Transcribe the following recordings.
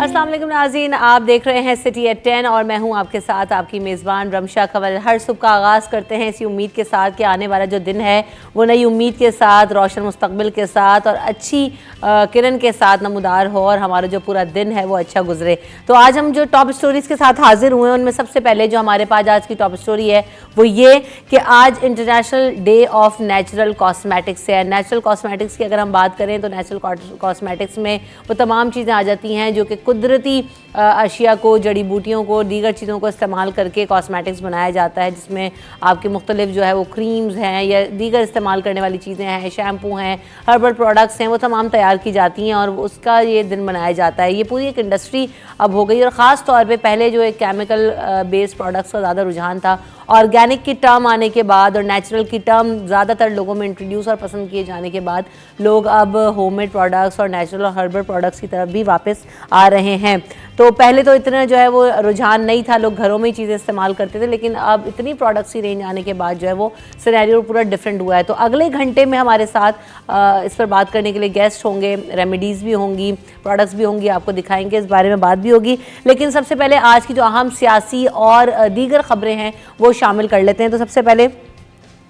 अस्सलाम वालेकुम नाज़रीन, आप देख रहे हैं सिटी एट 10 और मैं हूं आपके साथ आपकी मेज़बान रमशा खवल। हर सुबह का आगाज़ करते हैं इसी उम्मीद के साथ कि आने वाला जो दिन है वो नई उम्मीद के साथ, रोशन मुस्तकबिल के साथ और अच्छी किरण के साथ नमूदार हो और हमारा जो पूरा दिन है वो अच्छा गुजरे। तो आज हम जो टॉप स्टोरीज़ के साथ हाजिर हुए हैं उनमें सबसे पहले जो हमारे पास आज की टॉप स्टोरी है वो ये कि आज international day of natural cosmetics है। नेचुरल कॉस्मेटिक्स की अगर हम बात करें तो नेचुरल कॉस्मेटिक्स में वो तमाम चीज़ें आ जाती हैं जो कि कुदरती अशिया को, जड़ी बूटियों को, दीगर चीज़ों को इस्तेमाल करके कॉस्मेटिक्स बनाया जाता है, जिसमें आपकी मुख्तलिफ जो है वो क्रीम्स हैं या दीगर इस्तेमाल करने वाली चीज़ें हैं, शैम्पू हैं, हर्बल प्रोडक्ट्स हैं, वो तमाम तैयार की जाती हैं और उसका ये दिन मनाया जाता है। ये पूरी एक इंडस्ट्री अब हो गई और ख़ास तौर पे पहले जो एक केमिकल बेस्ड प्रोडक्ट्स का ज़्यादा रुझान था, ऑर्गेनिक की टर्म आने के बाद और नेचुरल की टर्म ज़्यादातर लोगों में इंट्रोड्यूस और पसंद किए जाने के बाद लोग अब होममेड प्रोडक्ट्स और नेचुरल और हर्बल प्रोडक्ट्स की तरफ भी वापस आ रहे हैं। तो पहले तो इतना जो है वो रुझान नहीं था, लोग घरों में ही चीज़ें इस्तेमाल करते थे, लेकिन अब इतनी प्रोडक्ट्स की रेंज आने के बाद जो है वो सिनेरियो पूरा डिफरेंट हुआ है। तो अगले घंटे में हमारे साथ इस पर बात करने के लिए गेस्ट होंगे, रेमेडीज़ भी होंगी, प्रोडक्ट्स भी होंगी, आपको दिखाएंगे, इस बारे में बात भी होगी। लेकिन सबसे पहले आज की जो अहम सियासी और दीगर खबरें हैं वो शामिल कर लेते हैं। तो सबसे पहले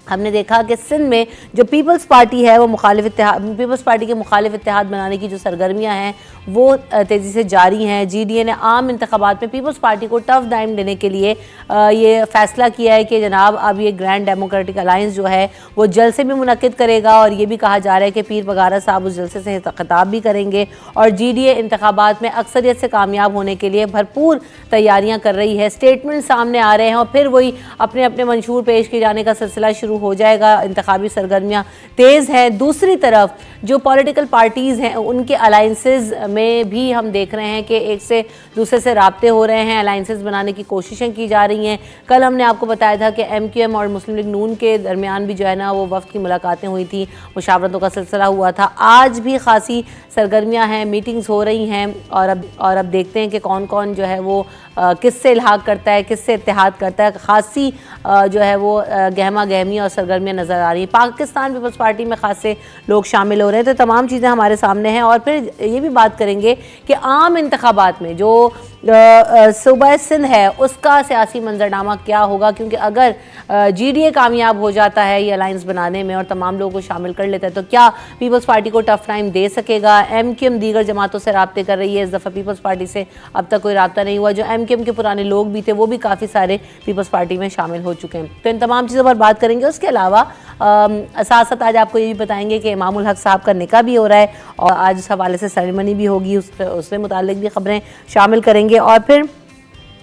हमने देखा कि सिंध में जो पीपल्स पार्टी है वो पीपल्स पार्टी के मुखालिफ इत्तेहाद बनाने की जो सरगर्मियां हैं वो तेज़ी से जारी हैं। GDA ने आम इंतखाबात में पीपल्स पार्टी को टफ टाइम देने के लिए ये फ़ैसला किया है कि जनाब अब ये ग्रैंड डेमोक्रेटिक अलायंस जो है वो जलसे भी मुनक्किद करेगा और ये भी कहा जा रहा है कि पीर वगारा साहब उस जलसे से खिताब भी करेंगे और GDA इंतखाबात में अक्सरियत से कामयाब होने के लिए भरपूर तैयारियाँ कर रही है। स्टेटमेंट सामने आ रहे हैं और फिर वही अपने अपने मंशूर पेश किए जाने का सिलसिला शुरू हो जाएगा। इंतखाबी सरगर्मियाँ तेज़ हैं। दूसरी तरफ जो पॉलिटिकल पार्टीज़ हैं उनके अलाइंसेस में भी हम देख रहे हैं कि एक से दूसरे से राब्ते हो रहे हैं, अलाइंसेस बनाने की कोशिशें की जा रही हैं। कल हमने आपको बताया था कि MQM और मुस्लिम लीग नून के दरमियान भी जो है ना वो वफ्द की मुलाकातें हुई थी, मुशावरतों का सिलसिला हुआ था। आज भी खासी सरगर्मियाँ हैं, मीटिंग्स हो रही हैं और अब देखते हैं कि कौन कौन जो है वो किससे इल्हाक करता है, किससे इत्तेहाद करता है। खासी जो है वो गहमा गहमी और सरगर्मियाँ नज़र आ रही हैं। पाकिस्तान पीपल्स पार्टी में खासे लोग शामिल हो रहे हैं। तो तमाम चीज़ें हमारे सामने हैं और फिर ये भी बात करेंगे कि आम इंतखाबात में जो सूबा सिंध है उसका सियासी मंजरनामा क्या होगा, क्योंकि अगर GDA कामयाब हो जाता है ये अलायंस बनाने में और तमाम लोगों को शामिल कर लेता है तो क्या पीपल्स पार्टी को टफ टाइम दे सकेगा। MQM दीगर जमातों से राब्ते कर रही है, इस दफ़ा पीपल्स पार्टी से अब तक कोई राब्ता नहीं हुआ। जो MQM के पुराने लोग भी थे वो भी काफ़ी सारे पीपल्स पार्टी में शामिल हो चुके हैं। तो इन तमाम चीज़ों पर बात करेंगे। उसके अलावा साथ साथ आज आपको ये भी बताएंगे कि इमामुल हक साहब का निकाह भी हो रहा है और आज उस हवाले से सेरेमनी भी होगी, उससे मुताल्लिक भी खबरें शामिल करेंगे। और फिर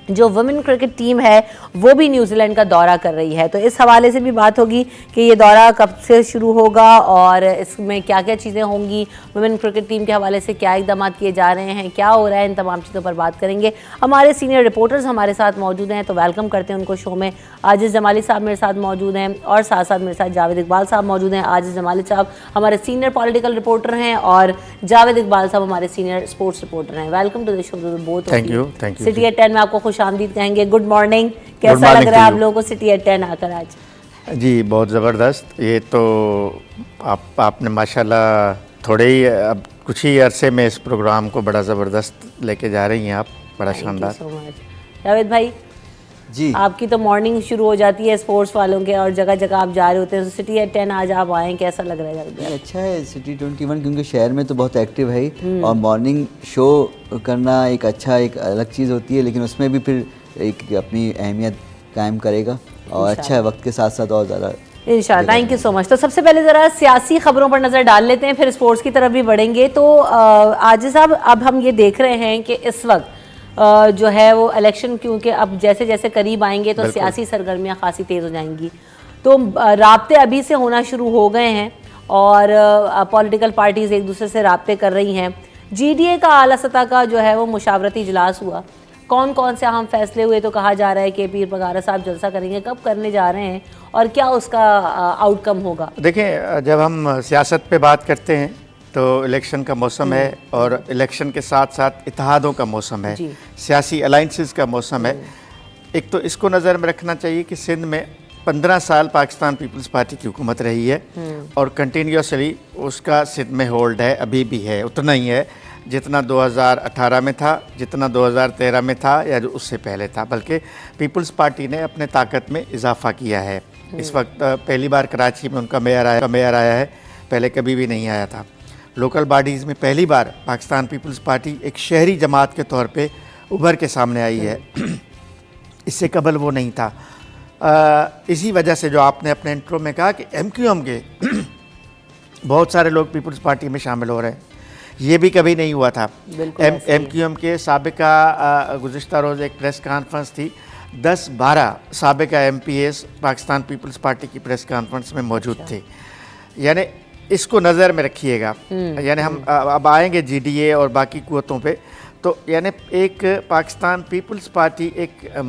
जो वुमेन क्रिकेट टीम है वो भी न्यूजीलैंड का दौरा कर रही है, तो इस हवाले से भी बात होगी कि ये दौरा कब से शुरू होगा और इसमें क्या क्या चीज़ें होंगी, वुमेन क्रिकेट टीम के हवाले से क्या इक़दाम किए जा रहे हैं, क्या हो रहा है, इन तमाम चीज़ों पर बात करेंगे। हमारे सीनियर रिपोर्टर्स हमारे साथ मौजूद हैं तो वेलकम करते हैं उनको शो में। आजिज़ जमाली साहब मेरे साथ मौजूद हैं और साथ साथ मेरे साथ जावेद इकबाल साहब मौजूद हैं। आजिज़ जमाली साहब हमारे सीनियर पॉलिटिकल रिपोर्टर हैं और जावेद इकबाल साहब हमारे सीनियर स्पोर्ट्स रिपोर्टर हैं। Welcome to the show both. Thank you. City at 10 में आपको खुश आमदीद कहेंगे। गुड मॉर्निंग, कैसा लग रहा है आप लोगों को सिटी एट 10 आकर आज? जी बहुत ज़बरदस्त। ये तो आपने माशाल्लाह थोड़े ही अब कुछ ही अरसे में इस प्रोग्राम को बड़ा ज़बरदस्त लेके जा रही हैं आप, बड़ा शानदार। जावेद भाई जी, आपकी तो मॉर्निंग शुरू हो जाती है स्पोर्ट्स वालों के और जगह जगह आप जा रहे होते हैं। तो सिटी एट 10 आज आप आए, कैसा लग रहा है जावेद भाई? अच्छा है सिटी 21 क्योंकि शहर में तो बहुत एक्टिव है और मॉर्निंग शो करना एक अलग चीज़ होती है, लेकिन उसमें भी फिर एक अपनी अहमियत कायम करेगा और अच्छा है वक्त के साथ साथ और ज़्यादा इंशाल्लाह। Thank you so much. तो सबसे पहले ज़रा सियासी खबरों पर नज़र डाल लेते हैं, फिर स्पोर्ट्स की तरफ भी बढ़ेंगे। तो आजिज़ साहब अब हम ये देख रहे हैं कि इस वक्त जो है वो इलेक्शन, क्योंकि अब जैसे जैसे करीब आएंगे तो सियासी सरगर्मियाँ खासी तेज़ हो जाएंगी, तो राब्ते अभी से होना शुरू हो गए हैं और पॉलिटिकल पार्टीज़ एक दूसरे से राब्ते कर रही हैं। GDA का आला सतह का जो है वो मुशावरती इजलास हुआ, कौन कौन से अहम फैसले हुए? तो कहा जा रहा है कि पीर वगारा साहब जलसा करेंगे, कब करने जा रहे हैं और क्या उसका आउटकम होगा? देखें, जब हम सियासत पे बात करते हैं तो इलेक्शन का मौसम है और इलेक्शन के साथ साथ इत्तेहादों का मौसम है, सियासी अलाइंसेस का मौसम है। एक तो इसको नज़र में रखना चाहिए कि सिंध में 15 साल पाकिस्तान पीपल्स पार्टी की हुकूमत रही है और कंटिन्यूसली उसका सिंध में होल्ड है, अभी भी है, उतना ही है। जितना 2018 में था, जितना 2013 में था या जो उससे पहले था, बल्कि पीपल्स पार्टी ने अपने ताकत में इजाफा किया है। इस वक्त पहली बार कराची में उनका मेयर आया है, पहले कभी भी नहीं आया था। लोकल बॉडीज़ में पहली बार पाकिस्तान पीपल्स पार्टी एक शहरी जमात के तौर पे उभर के सामने आई है। इससे कबल वो नहीं था। इसी वजह से जो आपने अपने इंट्रो में कहा कि MQM के बहुत सारे लोग पीपल्स पार्टी में शामिल हो रहे हैं, ये भी कभी नहीं हुआ था। MQM के साबिका गुज़िश्ता रोज़ एक प्रेस कॉन्फ्रेंस थी, 10-12 साबिका MPs पाकिस्तान पीपल्स पार्टी की प्रेस कॉन्फ्रेंस में मौजूद थे। यानी इसको नज़र में रखिएगा। यानी हम अब आएंगे GDA और बाकी कुव्वतों पे, तो यानी एक पाकिस्तान पीपल्स पार्टी एक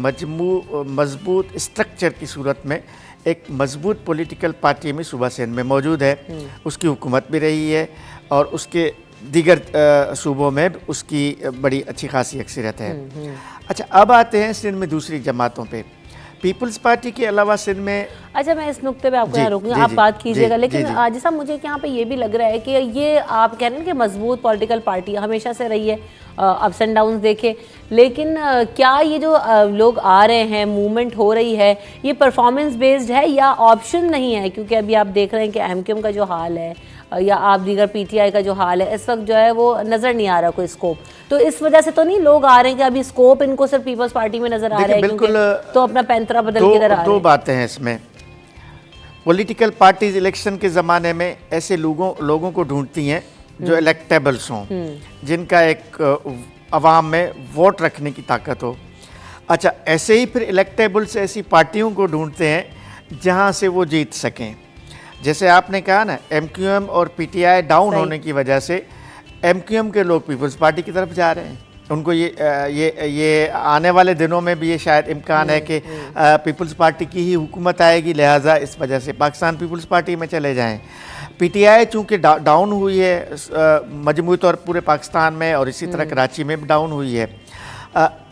मजबूत स्ट्रक्चर की सूरत में एक मजबूत पॉलिटिकल पार्टी में सूबा सिंध में मौजूद है। उसकी हुकूमत भी रही है और उसके दीगर सूबों में उसकी बड़ी अच्छी खासी अक्सरियत है। अच्छा, अब आते हैं सिंध में दूसरी जमातों पे। पीपल्स पार्टी के अलावा सिंध में, अच्छा मैं इस नुक्ते पे आपको यहाँ रोकूंगी, आप बात कीजिएगा, लेकिन जैसा मुझे यहाँ पे ये भी लग रहा है कि ये आप कह रहे हैं कि मजबूत पॉलिटिकल पार्टी हमेशा से रही है, अप्स एंड डाउन्स देखे, लेकिन क्या ये जो लोग आ रहे हैं, मूवमेंट हो रही है, ये परफॉर्मेंस बेस्ड है या ऑप्शन नहीं है? क्योंकि अभी आप देख रहे हैं कि MQM का जो हाल है या आप दीगर PTI का जो हाल है, इस वक्त जो है वो नज़र नहीं आ रहा कोई स्कोप। तो इस वजह से तो नहीं लोग आ रहे हैं कि अभी स्कोप इनको सिर्फ पीपल्स पार्टी में नज़र आ रहा है? बिल्कुल, तो अपना पैंतरा बदल के इधर आ रहे हैं। दो बातें हैं इसमें। पॉलिटिकल पार्टीज इलेक्शन के ज़माने में ऐसे लोगों को ढूंढती हैं जो इलेक्टेबल्स हों, जिनका एक अवाम में वोट रखने की ताकत हो। अच्छा, ऐसे ही फिर इलेक्टेबल्स ऐसी पार्टियों को ढूंढते हैं जहां से वो जीत सकें। जैसे आपने कहा ना, MQM और PTI डाउन होने की वजह से MQM के लोग पीपल्स पार्टी की तरफ जा रहे हैं। उनको ये आने वाले दिनों में भी ये शायद इम्कान है कि पीपल्स पार्टी की ही हुकूमत आएगी, लिहाजा इस वजह से पाकिस्तान पीपल्स पार्टी में चले जाएं। PTI चूँकि डाउन हुई है मजमूई तौर पूरे पाकिस्तान में और इसी तरह कराची में भी डाउन हुई है,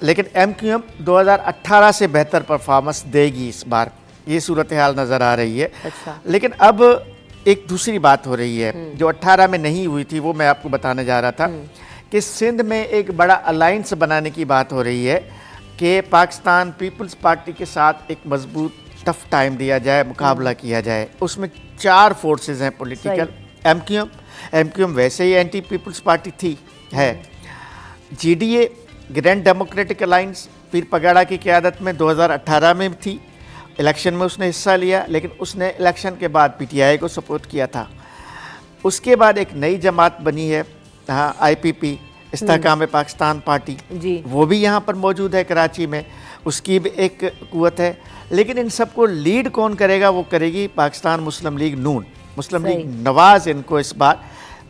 लेकिन MQM 2018 से बेहतर परफॉर्मेंस देगी इस बार, ये सूरत हाल नज़र आ रही है। अच्छा। लेकिन अब एक दूसरी बात हो रही है जो 18 में नहीं हुई थी, वो मैं आपको बताने जा रहा था कि सिंध में एक बड़ा अलायंस बनाने की बात हो रही है कि पाकिस्तान पीपल्स पार्टी के साथ एक मजबूत टफ टाइम दिया जाए, मुकाबला किया जाए। उसमें 4 फोर्सेस हैं पॉलिटिकल। MQM वैसे ही एंटी पीपल्स पार्टी थी, है। GDA ग्रैंड डेमोक्रेटिक अलायंस पीर पगाड़ा की क़यादत में 2018 में थी, इलेक्शन में उसने हिस्सा लिया, लेकिन उसने इलेक्शन के बाद PTI को सपोर्ट किया था। उसके बाद एक नई जमात बनी है, हाँ, IPP इस्तेहकाम पाकिस्तान पार्टी जी, वो भी यहाँ पर मौजूद है कराची में, उसकी भी एक कुव्वत है। लेकिन इन सबको लीड कौन करेगा? वो करेगी पाकिस्तान मुस्लिम लीग नून, मुस्लिम लीग नवाज़। इनको इस बार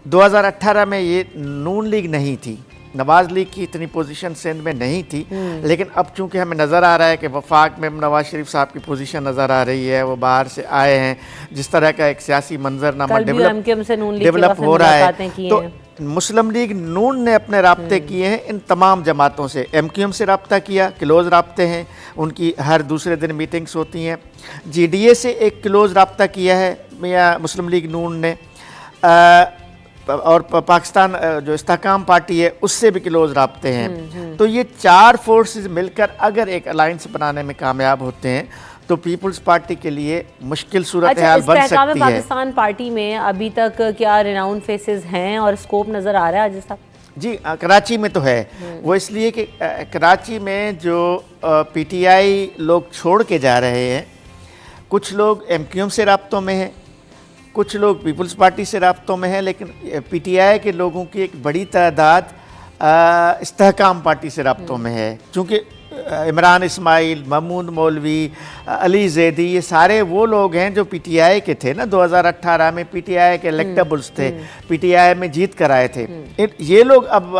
2018 में ये नून लीग नहीं थी, नवाज़ लीग की इतनी पोजीशन सिंध में नहीं थी, लेकिन अब चूंकि हमें नज़र आ रहा है कि वफाक में नवाज शरीफ साहब की पोजीशन नज़र आ रही है, वो बाहर से आए हैं, जिस तरह का एक सियासी मंजरनामा डेवलप हो रहा है, तो मुस्लिम लीग नून ने अपने राब्ते किए हैं इन तमाम जमातों से। MQM से रब्ता किया, क्लोज़ राब्ते हैं उनकी, हर दूसरे दिन मीटिंग्स होती हैं। GDA से एक क्लोज़ राब्ता किया है या मुस्लिम लीग नून ने, और पाकिस्तान जो इस्तेहकाम पार्टी है उससे भी क्लोज राब्ते हैं। तो ये 4 फोर्सेस मिलकर अगर एक अलायंस बनाने में कामयाब होते हैं तो पीपल्स पार्टी के लिए मुश्किल सूरत हाल बन सकती है। पाकिस्तान पार्टी में अभी तक क्या रिनाउंड फेसेस हैं और स्कोप नज़र आ रहा है आजिज़ साहब? जी, कराची में तो है। वो इसलिए कि कराची में जो PTI लोग छोड़ के जा रहे हैं, कुछ लोग MQM से राब्तों में हैं, कुछ लोग पीपल्स पार्टी से राब्तों में हैं, लेकिन PTI के लोगों की एक बड़ी तादाद इस्तेहकाम पार्टी से राब्तों में है। चूँकि इमरान इस्माइल, महमूद मौलवी, अली जैदी, ये सारे वो लोग हैं जो PTI के थे ना, 2018 में PTI के इलेक्टेबल्स थे, PTI में जीत कर आए थे। ये लोग अब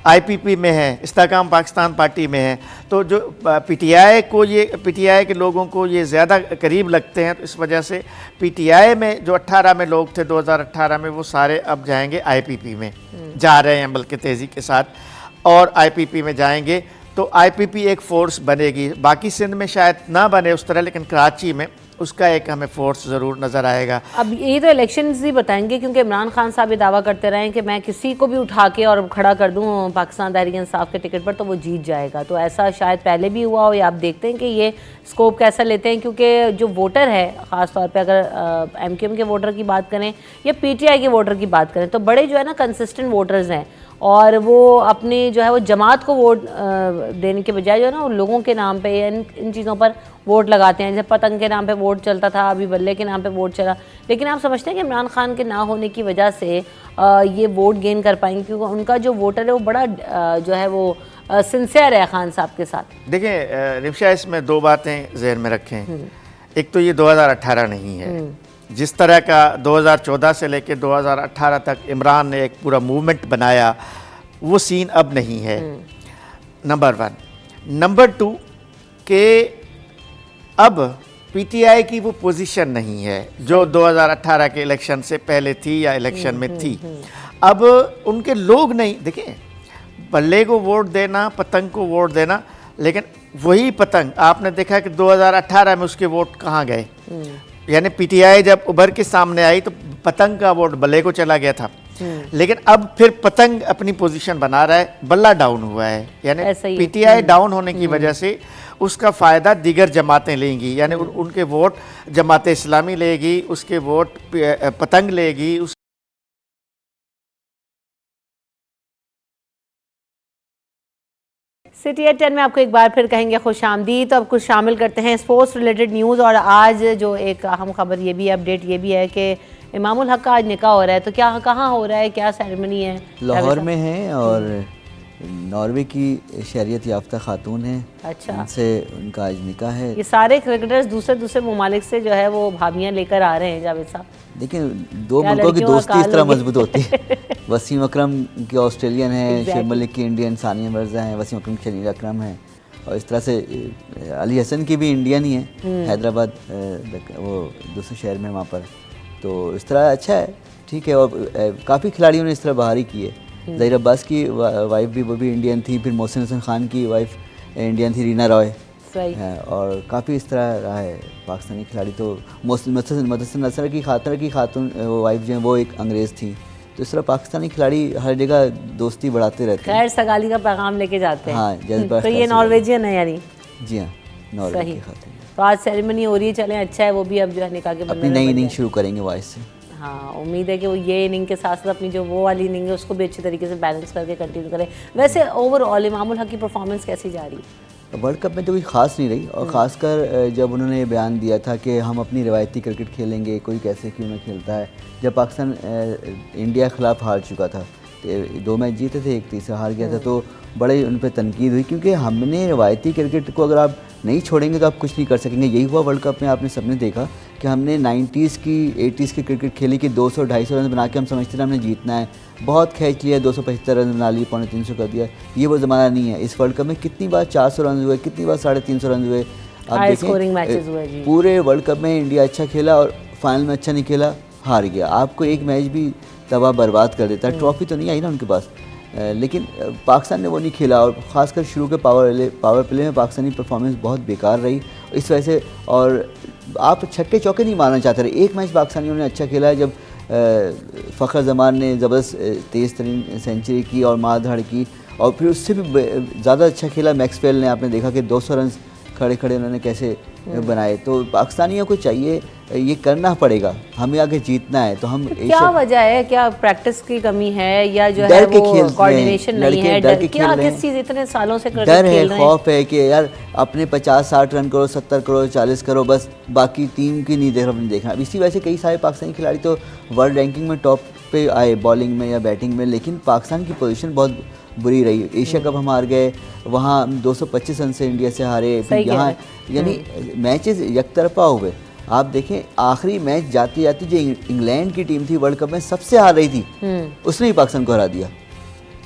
IPP में हैं, इस्तेहकाम पाकिस्तान पार्टी में हैं। तो जो PTI के लोगों को ये ज़्यादा करीब लगते हैं, तो इस वजह से PTI में जो 18 में लोग थे 2018 में, वो सारे अब जाएंगे IPP में, जा रहे हैं बल्कि तेज़ी के साथ, और IPP में जाएंगे। तो IPP एक फ़ोर्स बनेगी। बाकी सिंध में शायद ना बने उस तरह, लेकिन कराची में उसका एक हमें फोर्स ज़रूर नज़र आएगा। अब ये तो इलेक्शंस ही बताएंगे, क्योंकि इमरान खान साहब ये दावा करते रहे कि मैं किसी को भी उठा के और खड़ा कर दूं पाकिस्तान तहरीक इंसाफ के टिकट पर तो वो जीत जाएगा। तो ऐसा शायद पहले भी हुआ हो, या आप देखते हैं कि ये स्कोप कैसा लेते हैं? क्योंकि जो वोटर है, ख़ास तौर पे अगर MQM के वोटर की बात करें या PTI के वोटर की बात करें, तो बड़े जो है ना कंसिस्टेंट वोटर्स हैं, और वो अपनी जो है वो जमात को वोट देने के बजाय जो है ना, उन लोगों के नाम पे इन चीज़ों पर वोट लगाते हैं। जैसे पतंग के नाम पे वोट चलता था, अभी बल्ले के नाम पे वोट चला। लेकिन आप समझते हैं कि इमरान खान के ना होने की वजह से ये वोट गेन कर पाएंगे? क्योंकि उनका जो वोटर है वो बड़ा जो है वो सिंसियर है खान साहब के साथ। देखिए रिमशा, इसमें दो बातें जहन में रखें। एक तो ये 2018 नहीं है। जिस तरह का 2014 से लेकर 2018 तक इमरान ने एक पूरा मूवमेंट बनाया, वो सीन अब नहीं है, नंबर 1। नंबर 2 के अब PTI की वो पोजीशन नहीं है जो 2018 के इलेक्शन से पहले थी या इलेक्शन में थी। अब उनके लोग नहीं, देखिए बल्ले को वोट देना, पतंग को वोट देना, लेकिन वही पतंग आपने देखा कि 2018 में उसके वोट कहाँ गए। यानी PTI जब उभर के सामने आई तो पतंग का वोट बल्ले को चला गया था, लेकिन अब फिर पतंग अपनी पोजीशन बना रहा है, बल्ला डाउन हुआ है। यानी PTI डाउन होने की वजह से उसका फ़ायदा दीगर जमातें लेंगी, यानी उनके वोट जमात इस्लामी लेगी, उसके वोट पतंग लेगी। सिटी एट 10 में आपको एक बार फिर कहेंगे खुश आमदीद। तो अब कुछ शामिल करते हैं स्पोर्ट्स रिलेटेड न्यूज़। और आज जो एक अहम खबर ये भी है, अपडेट ये भी है कि इमामुल हक का आज निकाह हो रहा है। तो क्या कहाँ हो रहा है, क्या सेरेमनी है? लाहौर में है, और नॉर्वे की शरीयत याफ्ता खातून है। अच्छा, उनसे उनका आज निकाह है। ये सारे क्रिकेटर्स दूसरे दूसरे ममालिक से जो है वो भाभियाँ लेकर आ रहे हैं जावेद साहब। देखिए, दो मुल्कों की दोस्ती इस तरह मजबूत होती है। वसीम अकरम की ऑस्ट्रेलियन है, शेख मलिक की इंडियन, सानिया मिर्ज़ा हैं, वसीम अकरम की शनील अकरम है, और इस तरह से अली हसन की भी इंडियन ही है, हैदराबाद वो दूसरे शहर में वहाँ पर। तो इस तरह अच्छा है, ठीक है। और काफ़ी खिलाड़ियों ने इस तरह बहारी की है। ज़हीर अब्बास की वाइफ भी, वो भी इंडियन थी। फिर मोहसिन हसन खान की वाइफ इंडियन थी, रीना रॉय। है, और काफ़ी इस तरह रहा है पाकिस्तानी खिलाड़ी। तो मदसन नसर की खातून वाइफ जो है वो एक अंग्रेज़ थी। तो इस तरह पाकिस्तानी खिलाड़ी हर जगह दोस्ती बढ़ाते रहते हैं, खैर सगाली का पैगाम लेके जाते हैं। हाँ, तो ये नॉर्वेजियन है यानी? जी हाँ, नॉर्वे की खातून। तो आज सेरेमनी हो रही है, चलें अच्छा है। वो भी अब जो है निकाह के अपनी नई इनिंग शुरू करेंगे वॉइस से। हाँ, उम्मीद है कि वो ये इनिंग के साथ साथ अपनी जो वो वाली इनिंग है उसको भी अच्छे तरीके से बैलेंस करके कंटिन्यू करें। वैसे ओवरऑल इमामुल हक की परफॉर्मेंस कैसी जा रही है? वर्ल्ड कप में तो कोई ख़ास नहीं रही, और ख़ासकर जब उन्होंने ये बयान दिया था कि हम अपनी रवायती क्रिकेट खेलेंगे, कोई कैसे क्यों ना खेलता है। जब पाकिस्तान इंडिया के ख़िलाफ़ हार चुका था, 2 मैच जीते थे, 1 तीसरा हार गया था, तो बड़े उन पर तनकीद हुई, क्योंकि हमने रवायती क्रिकेट को अगर आप नहीं छोड़ेंगे तो आप कुछ नहीं कर सकेंगे। यही हुआ वर्ल्ड कप में, आपने सबने देखा कि हमने 90s की 80s की क्रिकेट खेली कि 200-250 रन बना के हम समझते थे हमने जीतना है, बहुत खींच लिया, 275 रन बना लिए, 350 कर दिया। ये वो ज़माना नहीं है। इस वर्ल्ड कप में कितनी बार 400 रन हुए, कितनी बार 350 रन हुए। आप देखें, पूरे वर्ल्ड कप में इंडिया अच्छा खेला और फाइनल में अच्छा नहीं खेला, हार गया। आपको एक मैच भी तबाह बर्बाद कर देता है। ट्रॉफी तो नहीं आई ना उनके पास, लेकिन पाकिस्तान ने वो नहीं खेला। और ख़ासकर शुरू के पावर प्ले में पाकिस्तानी परफॉर्मेंस बहुत बेकार रही इस वजह से। और आप छक्के चौके नहीं मारना चाहते रहे। एक मैच पाकिस्तानियों ने अच्छा खेला है, जब फ़खर जमान ने ज़बरदस्त तेज़ तरीन सेंचुरी की और मार धाड़ की, और फिर उससे भी ज़्यादा अच्छा खेला मैक्सवेल ने। आपने देखा कि 200 रन खड़े खड़े उन्होंने कैसे बनाए। तो पाकिस्तानियों को चाहिए, ये करना पड़ेगा, हमें आगे जीतना है। तो हम क्या वजह है, क्या प्रैक्टिस की कमी है, या जो है वो कोऑर्डिनेशन नहीं है? डर क्या, किस चीज़ इतने सालों से क्रिकेट डर है, खेल रहे हैं? खौफ है कि यार अपने 50-60 रन करो, 70 करो, 40 करो, बस बाकी टीम की नहीं देखना। अब इसी वजह से कई सारे पाकिस्तानी खिलाड़ी तो वर्ल्ड रैंकिंग में टॉप पे आए, बॉलिंग में या बैटिंग में, लेकिन पाकिस्तान की पोजीशन बहुत बुरी रही। एशिया कप हम हार गए, वहाँ 225 रन से इंडिया से हारे। फिर यहाँ यानी मैचेस एकतरफा हुए। आप देखें, आखिरी मैच जाती जाती जो इंग्लैंड की टीम थी वर्ल्ड कप में सबसे हार रही थी, उसने ही पाकिस्तान को हरा दिया।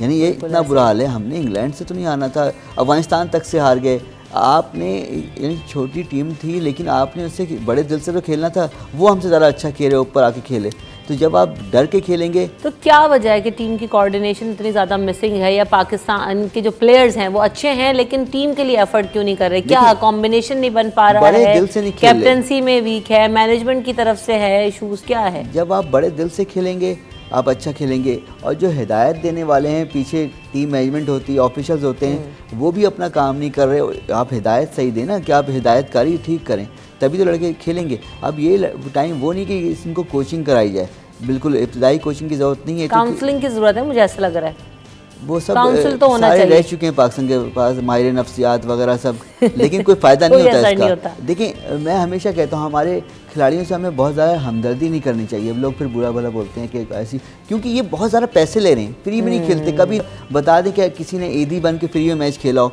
यानी ये इतना बुरा हाल है। हमने इंग्लैंड से तो नहीं आना था, अफगानिस्तान तक से हार गए। आपने, यानी छोटी टीम थी लेकिन आपने उससे बड़े दिल से तो खेलना था। वो हमसे ज़्यादा अच्छा खेले, ऊपर आके खेले। तो जब आप डर के खेलेंगे, तो क्या वजह है कि टीम की कोऑर्डिनेशन इतनी ज़्यादा मिसिंग है, या पाकिस्तान के जो प्लेयर्स हैं वो अच्छे हैं लेकिन टीम के लिए एफर्ट क्यों नहीं कर रहे? क्या कॉम्बिनेशन नहीं बन पा रहा है, दिल से नहीं खेल रहे, कैप्टनसी में वीक है, मैनेजमेंट की तरफ से है, इशूज़ क्या है? जब आप बड़े दिल से खेलेंगे आप अच्छा खेलेंगे, और जो हिदायत देने वाले हैं पीछे टीम मैनेजमेंट होती है, ऑफिशियल्स होते हैं, वो भी अपना काम नहीं कर रहे। आप हिदायत सही देना कि आप हिदायतकारी ठीक करें, तभी तो लड़के खेलेंगे। अब ये टाइम वो नहीं कि इनको कोचिंग कराई जाए, बिल्कुल इब्तदाई कोचिंग की ज़रूरत नहीं है, काउंसलिंग की ज़रूरत है, मुझे ऐसा लग रहा है। वो सब काउंसिल तो होना सारे चाहिए। रह चुके हैं पाकिस्तान के पास, माहिर नफ्सियात वगैरह सब, लेकिन कोई फ़ायदा नहीं होता इसका। देखिए मैं हमेशा कहता हूँ हमारे खिलाड़ियों से हमें बहुत ज़्यादा हमदर्दी नहीं करनी चाहिए। लोग फिर बुरा भला बोलते हैं कि ऐसी, क्योंकि ये बहुत ज़्यादा पैसे ले रहे हैं, फ्री में नहीं खेलते। कभी बता दें कि किसी ने ईदी बन के फ्री में मैच खेला हो,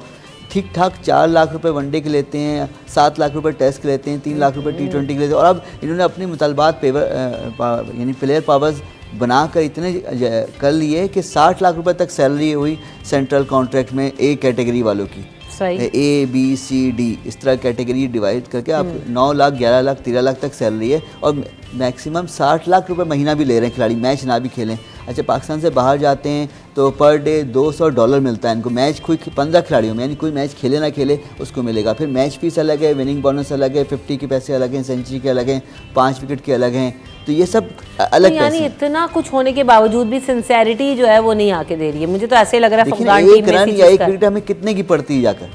ठीक ठाक 4 लाख रुपए वनडे के लेते हैं, 7 लाख रुपए टेस्ट के लेते हैं, 3 लाख रुपए T20 के लेते हैं, और अब इन्होंने अपनी मुतालबात पेपर यानी प्लेयर पावर्स बनाकर इतने कर लिए कि 60 लाख रुपए तक सैलरी हुई सेंट्रल कॉन्ट्रैक्ट में ए कैटेगरी वालों की। A B C D इस तरह कैटेगरी डिवाइड करके आप 9 लाख 11 लाख 13 लाख तक सैलरी है, और मैक्सिमम 60 लाख रुपए महीना भी ले रहे हैं खिलाड़ी, मैच ना भी खेलें। अच्छा, पाकिस्तान से बाहर जाते हैं तो पर डे $200 मिलता है इनको, मैच कोई 15 खिलाड़ियों में, यानी कोई मैच खेले ना खेले उसको मिलेगा। फिर मैच फीस अलग है, विनिंग बोनस अलग है, 50 के पैसे अलग हैं, सेंचुरी के अलग हैं, 5 विकेट के अलग हैं, तो ये सब अलग तो यानी इतना कुछ होने के बावजूद भी सिंसेरिटी जो है वो नहीं आके दे रही है। मुझे तो ऐसे लग रहा है अफगान टीम में 1 रन या 1 विकेट हमें कितने की पड़ती है जाकर,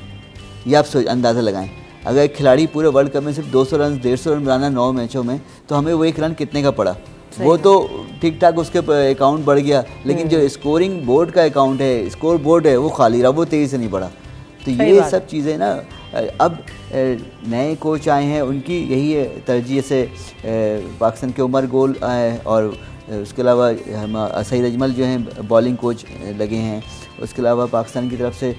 ये आप अंदाज़ा लगाएं। अगर एक खिलाड़ी पूरे वर्ल्ड कप में सिर्फ 200 रन 150 रन बनाना 9 मैचों में, तो हमें वो 1 रन कितने का पड़ा? वो तो ठीक ठाक उसके अकाउंट बढ़ गया, लेकिन जो स्कोरिंग बोर्ड का अकाउंट है, स्कोर बोर्ड है, वो खाली रहा, वो तेज़ी से नहीं बढ़ा। तो ये सब चीज़ें ना, अब नए कोच आए हैं, उनकी यही तरजीह से पाकिस्तान के उमर गोल आए, और उसके अलावा हम सईद अजमल जो हैं बॉलिंग कोच लगे हैं, उसके अलावा पाकिस्तान की तरफ से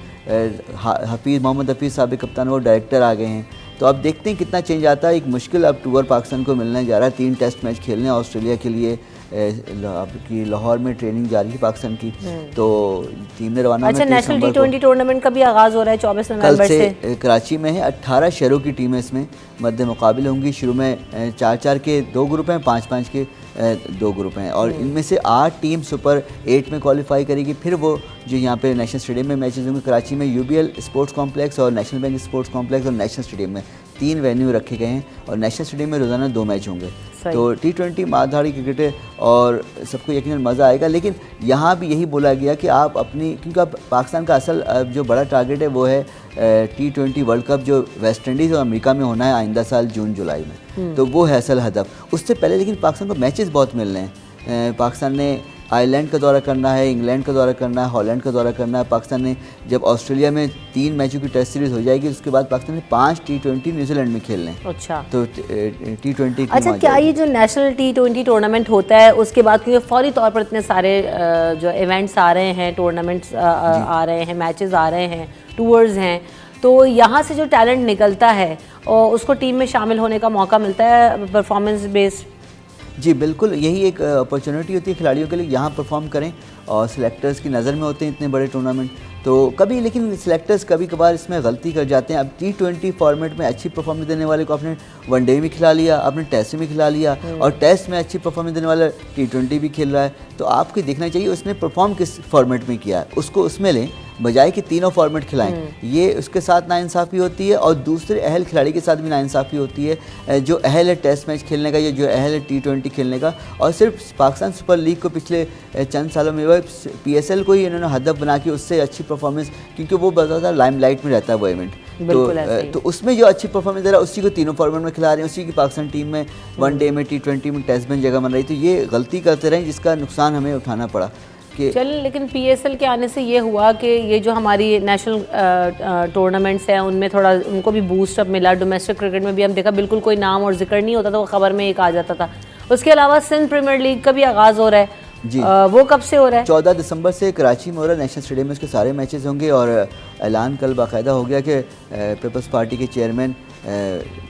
मोहम्मद हफीज़ साहब कप्तान वो डायरेक्टर आ गए हैं। तो अब देखते हैं कितना चेंज आता है। एक मुश्किल अब टूर पाकिस्तान को मिलने जा रहा है, 3 टेस्ट मैच खेलने ऑस्ट्रेलिया के लिए, आपकी लाहौर में ट्रेनिंग जारी है पाकिस्तान की, तो टीम ने रवाना। अच्छा, नेशनल T20 टूर्नामेंट का भी आगाज़ हो रहा है 24 नवंबर से कराची में है। 18 शहरों की टीमें इसमें मद्दे मुकाबिल होंगी। शुरू में 4-4 के 2 ग्रुप हैं, 5-5 के 2 ग्रुप हैं, और इनमें से 8 टीम सुपर 8 में क्वालिफाई करेगी। फिर वो जो यहाँ पे नेशनल स्टेडियम में मैचेस होंगे, कराची में UBL स्पोर्ट्स कॉम्प्लेक्स और नेशनल बैंक स्पोर्ट्स कॉम्प्लेक्स और नेशनल स्टेडियम में 3 वेन्यू रखे गए हैं, और नेशनल स्टेडियम में रोज़ाना 2 मैच होंगे। तो T20 मारधाड़ी क्रिकेट है और सबको यकीनन मज़ा आएगा। लेकिन यहाँ भी यही बोला गया कि आप अपनी, क्योंकि अब पाकिस्तान का असल जो बड़ा टारगेट है वो है T20 वर्ल्ड कप जो वेस्ट इंडीज़ और अमेरिका में होना है आइंदा साल जून जुलाई में, तो वो है असल हदफ। उससे पहले लेकिन पाकिस्तान को मैचेस बहुत मिल रहे हैं। पाकिस्तान ने आयरलैंड का दौरा करना है, इंग्लैंड का दौरा करना है, हॉलैंड का दौरा करना है। पाकिस्तान ने जब ऑस्ट्रेलिया में 3 मैचों की टेस्ट सीरीज़ हो जाएगी, उसके बाद पाकिस्तान ने 5 T20 न्यूजीलैंड में खेलने हैं। अच्छा, तो T20 अच्छा, क्या ये जो नेशनल T20 टूर्नामेंट होता है उसके बाद, क्योंकि फौरी तौर पर इतने सारे जो इवेंट्स आ रहे हैं, टूर्नामेंट्स आ रहे हैं, मैचेस आ रहे हैं, टूर्स हैं, तो यहाँ से जो टैलेंट निकलता है और उसको टीम में शामिल होने का मौका मिलता है परफॉर्मेंस बेस्ड? जी बिल्कुल, यही एक अपॉर्चुनिटी होती है खिलाड़ियों के लिए, यहाँ परफॉर्म करें, और सिलेक्टर्स की नज़र में होते हैं इतने बड़े टूर्नामेंट। तो कभी लेकिन सिलेक्टर्स कभी कभार इसमें गलती कर जाते हैं। अब T20 फॉर्मेट में अच्छी परफॉर्मेंस देने वाले को आपने वनडे में खिला लिया, आपने टेस्ट में खिला लिया, और टेस्ट में अच्छी परफॉर्मेंस देने वाला T20 भी खेल रहा है, तो आपको देखना चाहिए उसने परफॉर्म किस फॉर्मेट में किया है, उसको उसमें लें, बजाय कि तीनों फॉर्मेट खिलाएं। ये उसके साथ नाइंसाफ़ी होती है, और दूसरे अहल खिलाड़ी के साथ भी नाइंसाफ़ी होती है, जो अहल है टेस्ट मैच खेलने का या जो अहल है T20 खेलने का। और सिर्फ पाकिस्तान सुपर लीग को पिछले चंद सालों में PSL को ही इन्होंने हदफ बना के उससे अच्छी परफॉर्मेंस, क्योंकि वो बहुत ज़्यादा लाइमलाइट में रहता है वो इवेंट, तो उसमें जो अच्छी परफॉर्मेंस दे रहा है उसी को तीनों फॉर्मेट में खिला रहे हैं, उसी की पाकिस्तान टीम में वनडे में T20 में टेस्ट में जगह बन रही। तो ये गलती करते रहे जिसका नुकसान हमें उठाना पड़ा। चल, लेकिन PSL के आने से ये हुआ कि ये जो हमारी नेशनल टूर्नामेंट्स हैं उनमें थोड़ा उनको भी बूस्ट अप मिला। डोमेस्टिक क्रिकेट में भी हम देखा बिल्कुल कोई नाम और जिक्र नहीं होता था, वो खबर में एक आ जाता था। उसके अलावा सिंध प्रीमियर लीग का भी आगाज़ हो रहा है जी, वो कब से हो रहा है? 14 दिसंबर से कराची में हो रहा है, नेशनल स्टेडियम में उसके सारे मैचेस होंगे, और ऐलान कल बाकायदा हो गया कि पीपल्स पार्टी के चेयरमैन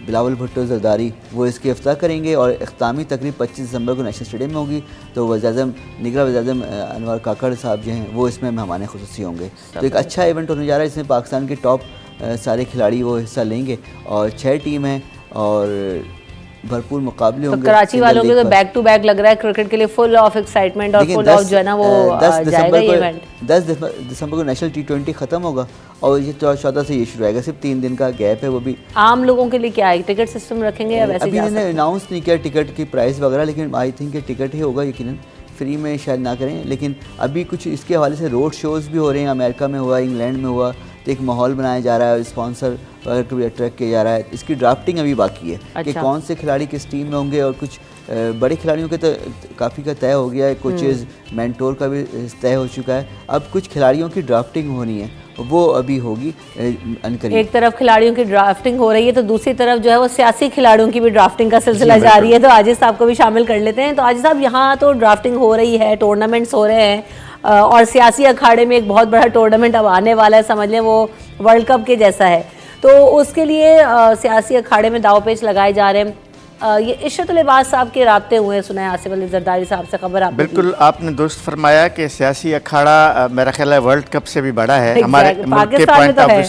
बिलावल भुट्टो जरदारी वो इसकी इफ्ताह करेंगे, और इख्तामी तकरीब 25 दिसंबर को नेशनल स्टेडियम में होगी। तो वज़ीर-ए-आज़म निगरान वज़ीर-ए-आज़म अनवर काकड़ साहब जो हैं वो इसमें मेहमान खुसूसी होंगे। तो एक अच्छा इवेंट होने जा रहा है, इसमें पाकिस्तान के टॉप सारे खिलाड़ी वो हिस्सा लेंगे, और 6 टीम हैं, और भरपूर मुकाबले तो होंगे। कराची वालों के तो बैक टू बैक लग रहा है क्रिकेट के लिए, फुल ऑफ एक्साइटमेंट और फुल ऑफ जो है ना वो जाएगा ये इवेंट। 10 दिसंबर को नेशनल T20 ख़त्म होगा और ये 14 से ये शुरू होगा, सिर्फ 3 दिन का गैप है। वो भी आम लोगों के लिए क्या है, टिकट सिस्टम रखेंगे या वैसे अभी इन्होंने अनाउंस नहीं किया टिकट की प्राइस वगैरह, लेकिन आई थिंक टिकट ही होगा यकीनन, फ्री में शायद ना करें। लेकिन अभी कुछ इसके हवाले से रोड शोज़ भी हो रहे हैं, अमेरिका में हुआ, इंग्लैंड में हुआ, तो एक माहौल बनाया जा रहा है, स्पॉन्सर वगैरह को भी अट्रैक्ट किया जा रहा है। इसकी ड्राफ्टिंग अभी बाकी है कि कौन से खिलाड़ी किस टीम में होंगे, और कुछ बड़े खिलाड़ियों के तो काफ़ी का तय हो गया है, कोचेज़ मेंटोर का भी तय हो चुका है। अब कुछ खिलाड़ियों की ड्राफ्टिंग होनी है, वो अभी होगी अनकरीब। एक तरफ खिलाड़ियों की ड्राफ्टिंग हो रही है तो दूसरी तरफ जो है वो सियासी खिलाड़ियों की भी ड्राफ्टिंग का सिलसिला जारी है। तो आजिज साहब को भी शामिल कर लेते हैं। तो आजिज साहब, यहाँ तो ड्राफ्टिंग हो रही है, टूर्नामेंट्स हो रहे हैं और सियासी अखाड़े में एक बहुत बड़ा टूर्नामेंट अब आने वाला है, समझ लें वो वर्ल्ड कप के जैसा है। तो उसके लिए सियासी अखाड़े में दाव पेच लगाए जा रहे हैं। ये इशरत लिबास साहब के राब्ते हुए, सुना है आसिफ अली जरदारी साहब से खबर आपने बिल्कुल आपने दुरुस्त फरमाया कि सियासी अखाड़ा मेरा ख्याल है वर्ल्ड कप से भी बड़ा है। हमारे मुल्क के पॉइंट ऑफ व्यू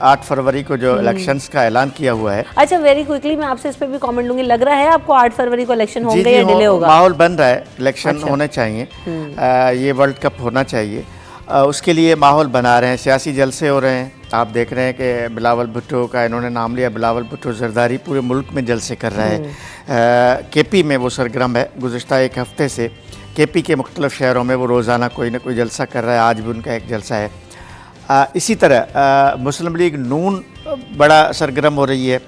8 फरवरी को जो इलेक्शंस का ऐलान किया हुआ है। अच्छा, वेरी क्विकली मैं आपसे इस पर भी कमेंट लूंगी, लग रहा है आपको 8 फरवरी को इलेक्शन होंगे या डिले होगा? माहौल बन रहा है, इलेक्शन होने चाहिए, ये वर्ल्ड कप होना चाहिए, उसके लिए माहौल बना रहे हैं, सियासी जलसे हो रहे हैं। आप देख रहे हैं कि बिलावल भुट्टो का इन्होंने नाम लिया, बिलावल भुट्टो जरदारी पूरे मुल्क में जलसे कर रहा है। केपी में वो सरगर्म है, गुज़िश्ता एक हफ़्ते से केपी के मुख्तलिफ़ शहरों में वो रोज़ाना कोई ना कोई जलसा कर रहा है, आज भी उनका एक जलसा है। इसी तरह मुस्लिम लीग नून बड़ा सरगर्म हो रही है।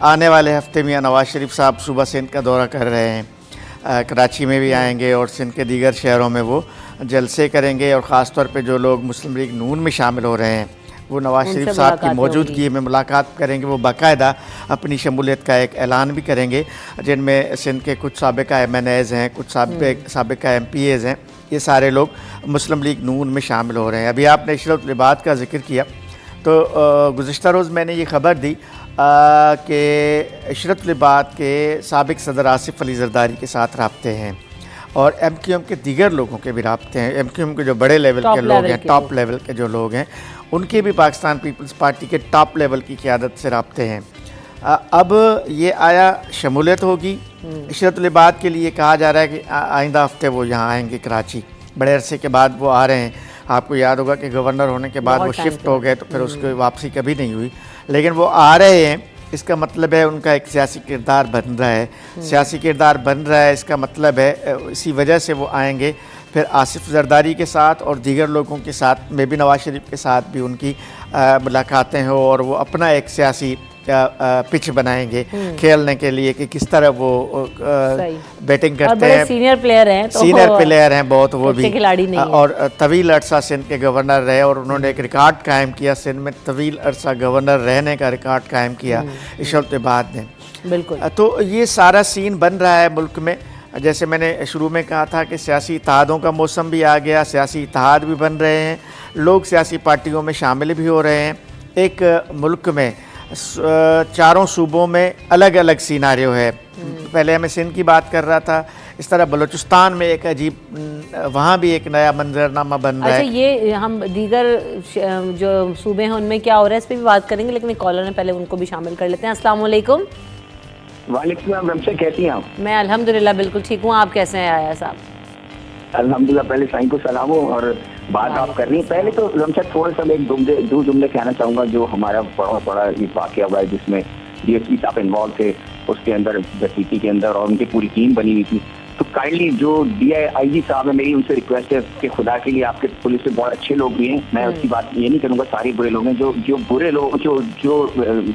आने वाले हफ़्ते में नवाज शरीफ साहब सुबह सिंध का दौरा कर रहे हैं, कराची में भी आएंगे और सिंध के दीगर शहरों में वो जलसे करेंगे। और ख़ास तौर पे जो लोग मुस्लिम लीग नून में शामिल हो रहे हैं वो नवाज शरीफ साहब की मौजूदगी में मुलाकात करेंगे। वो बाकायदा अपनी शमूलियत का एक ऐलान भी करेंगे, जिनमें सिंध के कुछ साबिका MNAs हैं, कुछ साबिका MPAs हैं, ये सारे लोग मुस्लिम लीग नून में शामिल हो रहे हैं। अभी आपने इशरत लिबास का जिक्र किया, तो गुज़िश्ता रोज़ मैंने ये ख़बर दी कि इशरत लिबास के साबिक सदर आसिफ अली जरदारी के साथ राब्ते हैं और MQM के दीगर लोगों के भी राब्ते हैं। MQM के जो बड़े लेवल के लोग हैं, टॉप लेवल के जो लोग हैं, उनके भी पाकिस्तान पीपल्स पार्टी के टॉप लेवल की क़यादत से राब्ते हैं। अब ये आया शमूलियत होगी। इशरत लिबास के लिए कहा जा रहा है कि आइंदा हफ्ते वो यहाँ आएंगे कराची, बड़े अरसे के बाद वो आ रहे हैं। आपको याद होगा कि गवर्नर होने के बाद वो शिफ्ट हो गए, तो फिर उसकी वापसी कभी नहीं हुई, लेकिन वो आ रहे हैं। इसका मतलब है उनका एक सियासी किरदार बन रहा है, सियासी किरदार बन रहा है, इसका मतलब है इसी वजह से वो आएंगे। फिर आसिफ जरदारी के साथ और दीगर लोगों के साथ में भी, नवाज शरीफ के साथ भी उनकी मुलाकातें हो और वो अपना एक सियासी पिच बनाएंगे खेलने के लिए कि किस तरह वो बैटिंग करते हैं। सीनियर प्लेयर हैं, तो सीनियर प्लेयर हैं बहुत, वो भी खिलाड़ी नहीं है। और तवील अरसा सिंध के गवर्नर रहे और उन्होंने एक रिकॉर्ड कायम किया, सिंध में तवील अरसा गवर्नर रहने का रिकॉर्ड कायम किया इशरत लिबास ने। बिल्कुल, तो ये सारा सीन बन रहा है मुल्क में। जैसे मैंने शुरू में कहा था कि सियासी इत्तेहादों का मौसम भी आ गया, सियासी इत्तेहाद भी बन रहे हैं, लोग सियासी पार्टियों में शामिल भी हो रहे हैं। एक मुल्क में चारों सूबों में अलग अलग सिनारियो है। पहले मैं सिंध की बात कर रहा था, इस तरह बलूचिस्तान में एक अजीब, वहाँ भी एक नया मंजरनामा बन रहा है। अच्छा, ये हम दीगर जो सूबे हैं उनमें क्या हो रहा है इस पर भी बात करेंगे, लेकिन एक कॉलर ने पहले उनको भी शामिल कर लेते हैं। अस्सलाम वालेकुम। वालेकुम रमशा, कैसी हैं आप? मैं अल्हम्दुलिल्लाह बिल्कुल ठीक हूँ, आप कैसे हैं आया साहब? अल्हम्दुलिल्लाह, पहले साईं को सलाम हो और बात आप कर रही हैं। पहले तो रमशा थोड़ा सा एक दो जुमले कहना चाहूँगा। जो हमारा बड़ा ये वाक़या हुआ है जिसमें DSP साहब इन्वॉल्व थे, उसके अंदर BCT के अंदर, और उनकी पूरी टीम बनी हुई थी। तो काइंडली जो DIG साहब है, मेरी उनसे रिक्वेस्ट है कि खुदा के लिए, आपके पुलिस से बहुत अच्छे लोग भी हैं, मैं उसकी बात ये नहीं करूँगा सारे बुरे लोग हैं, जो बुरे लोग, जो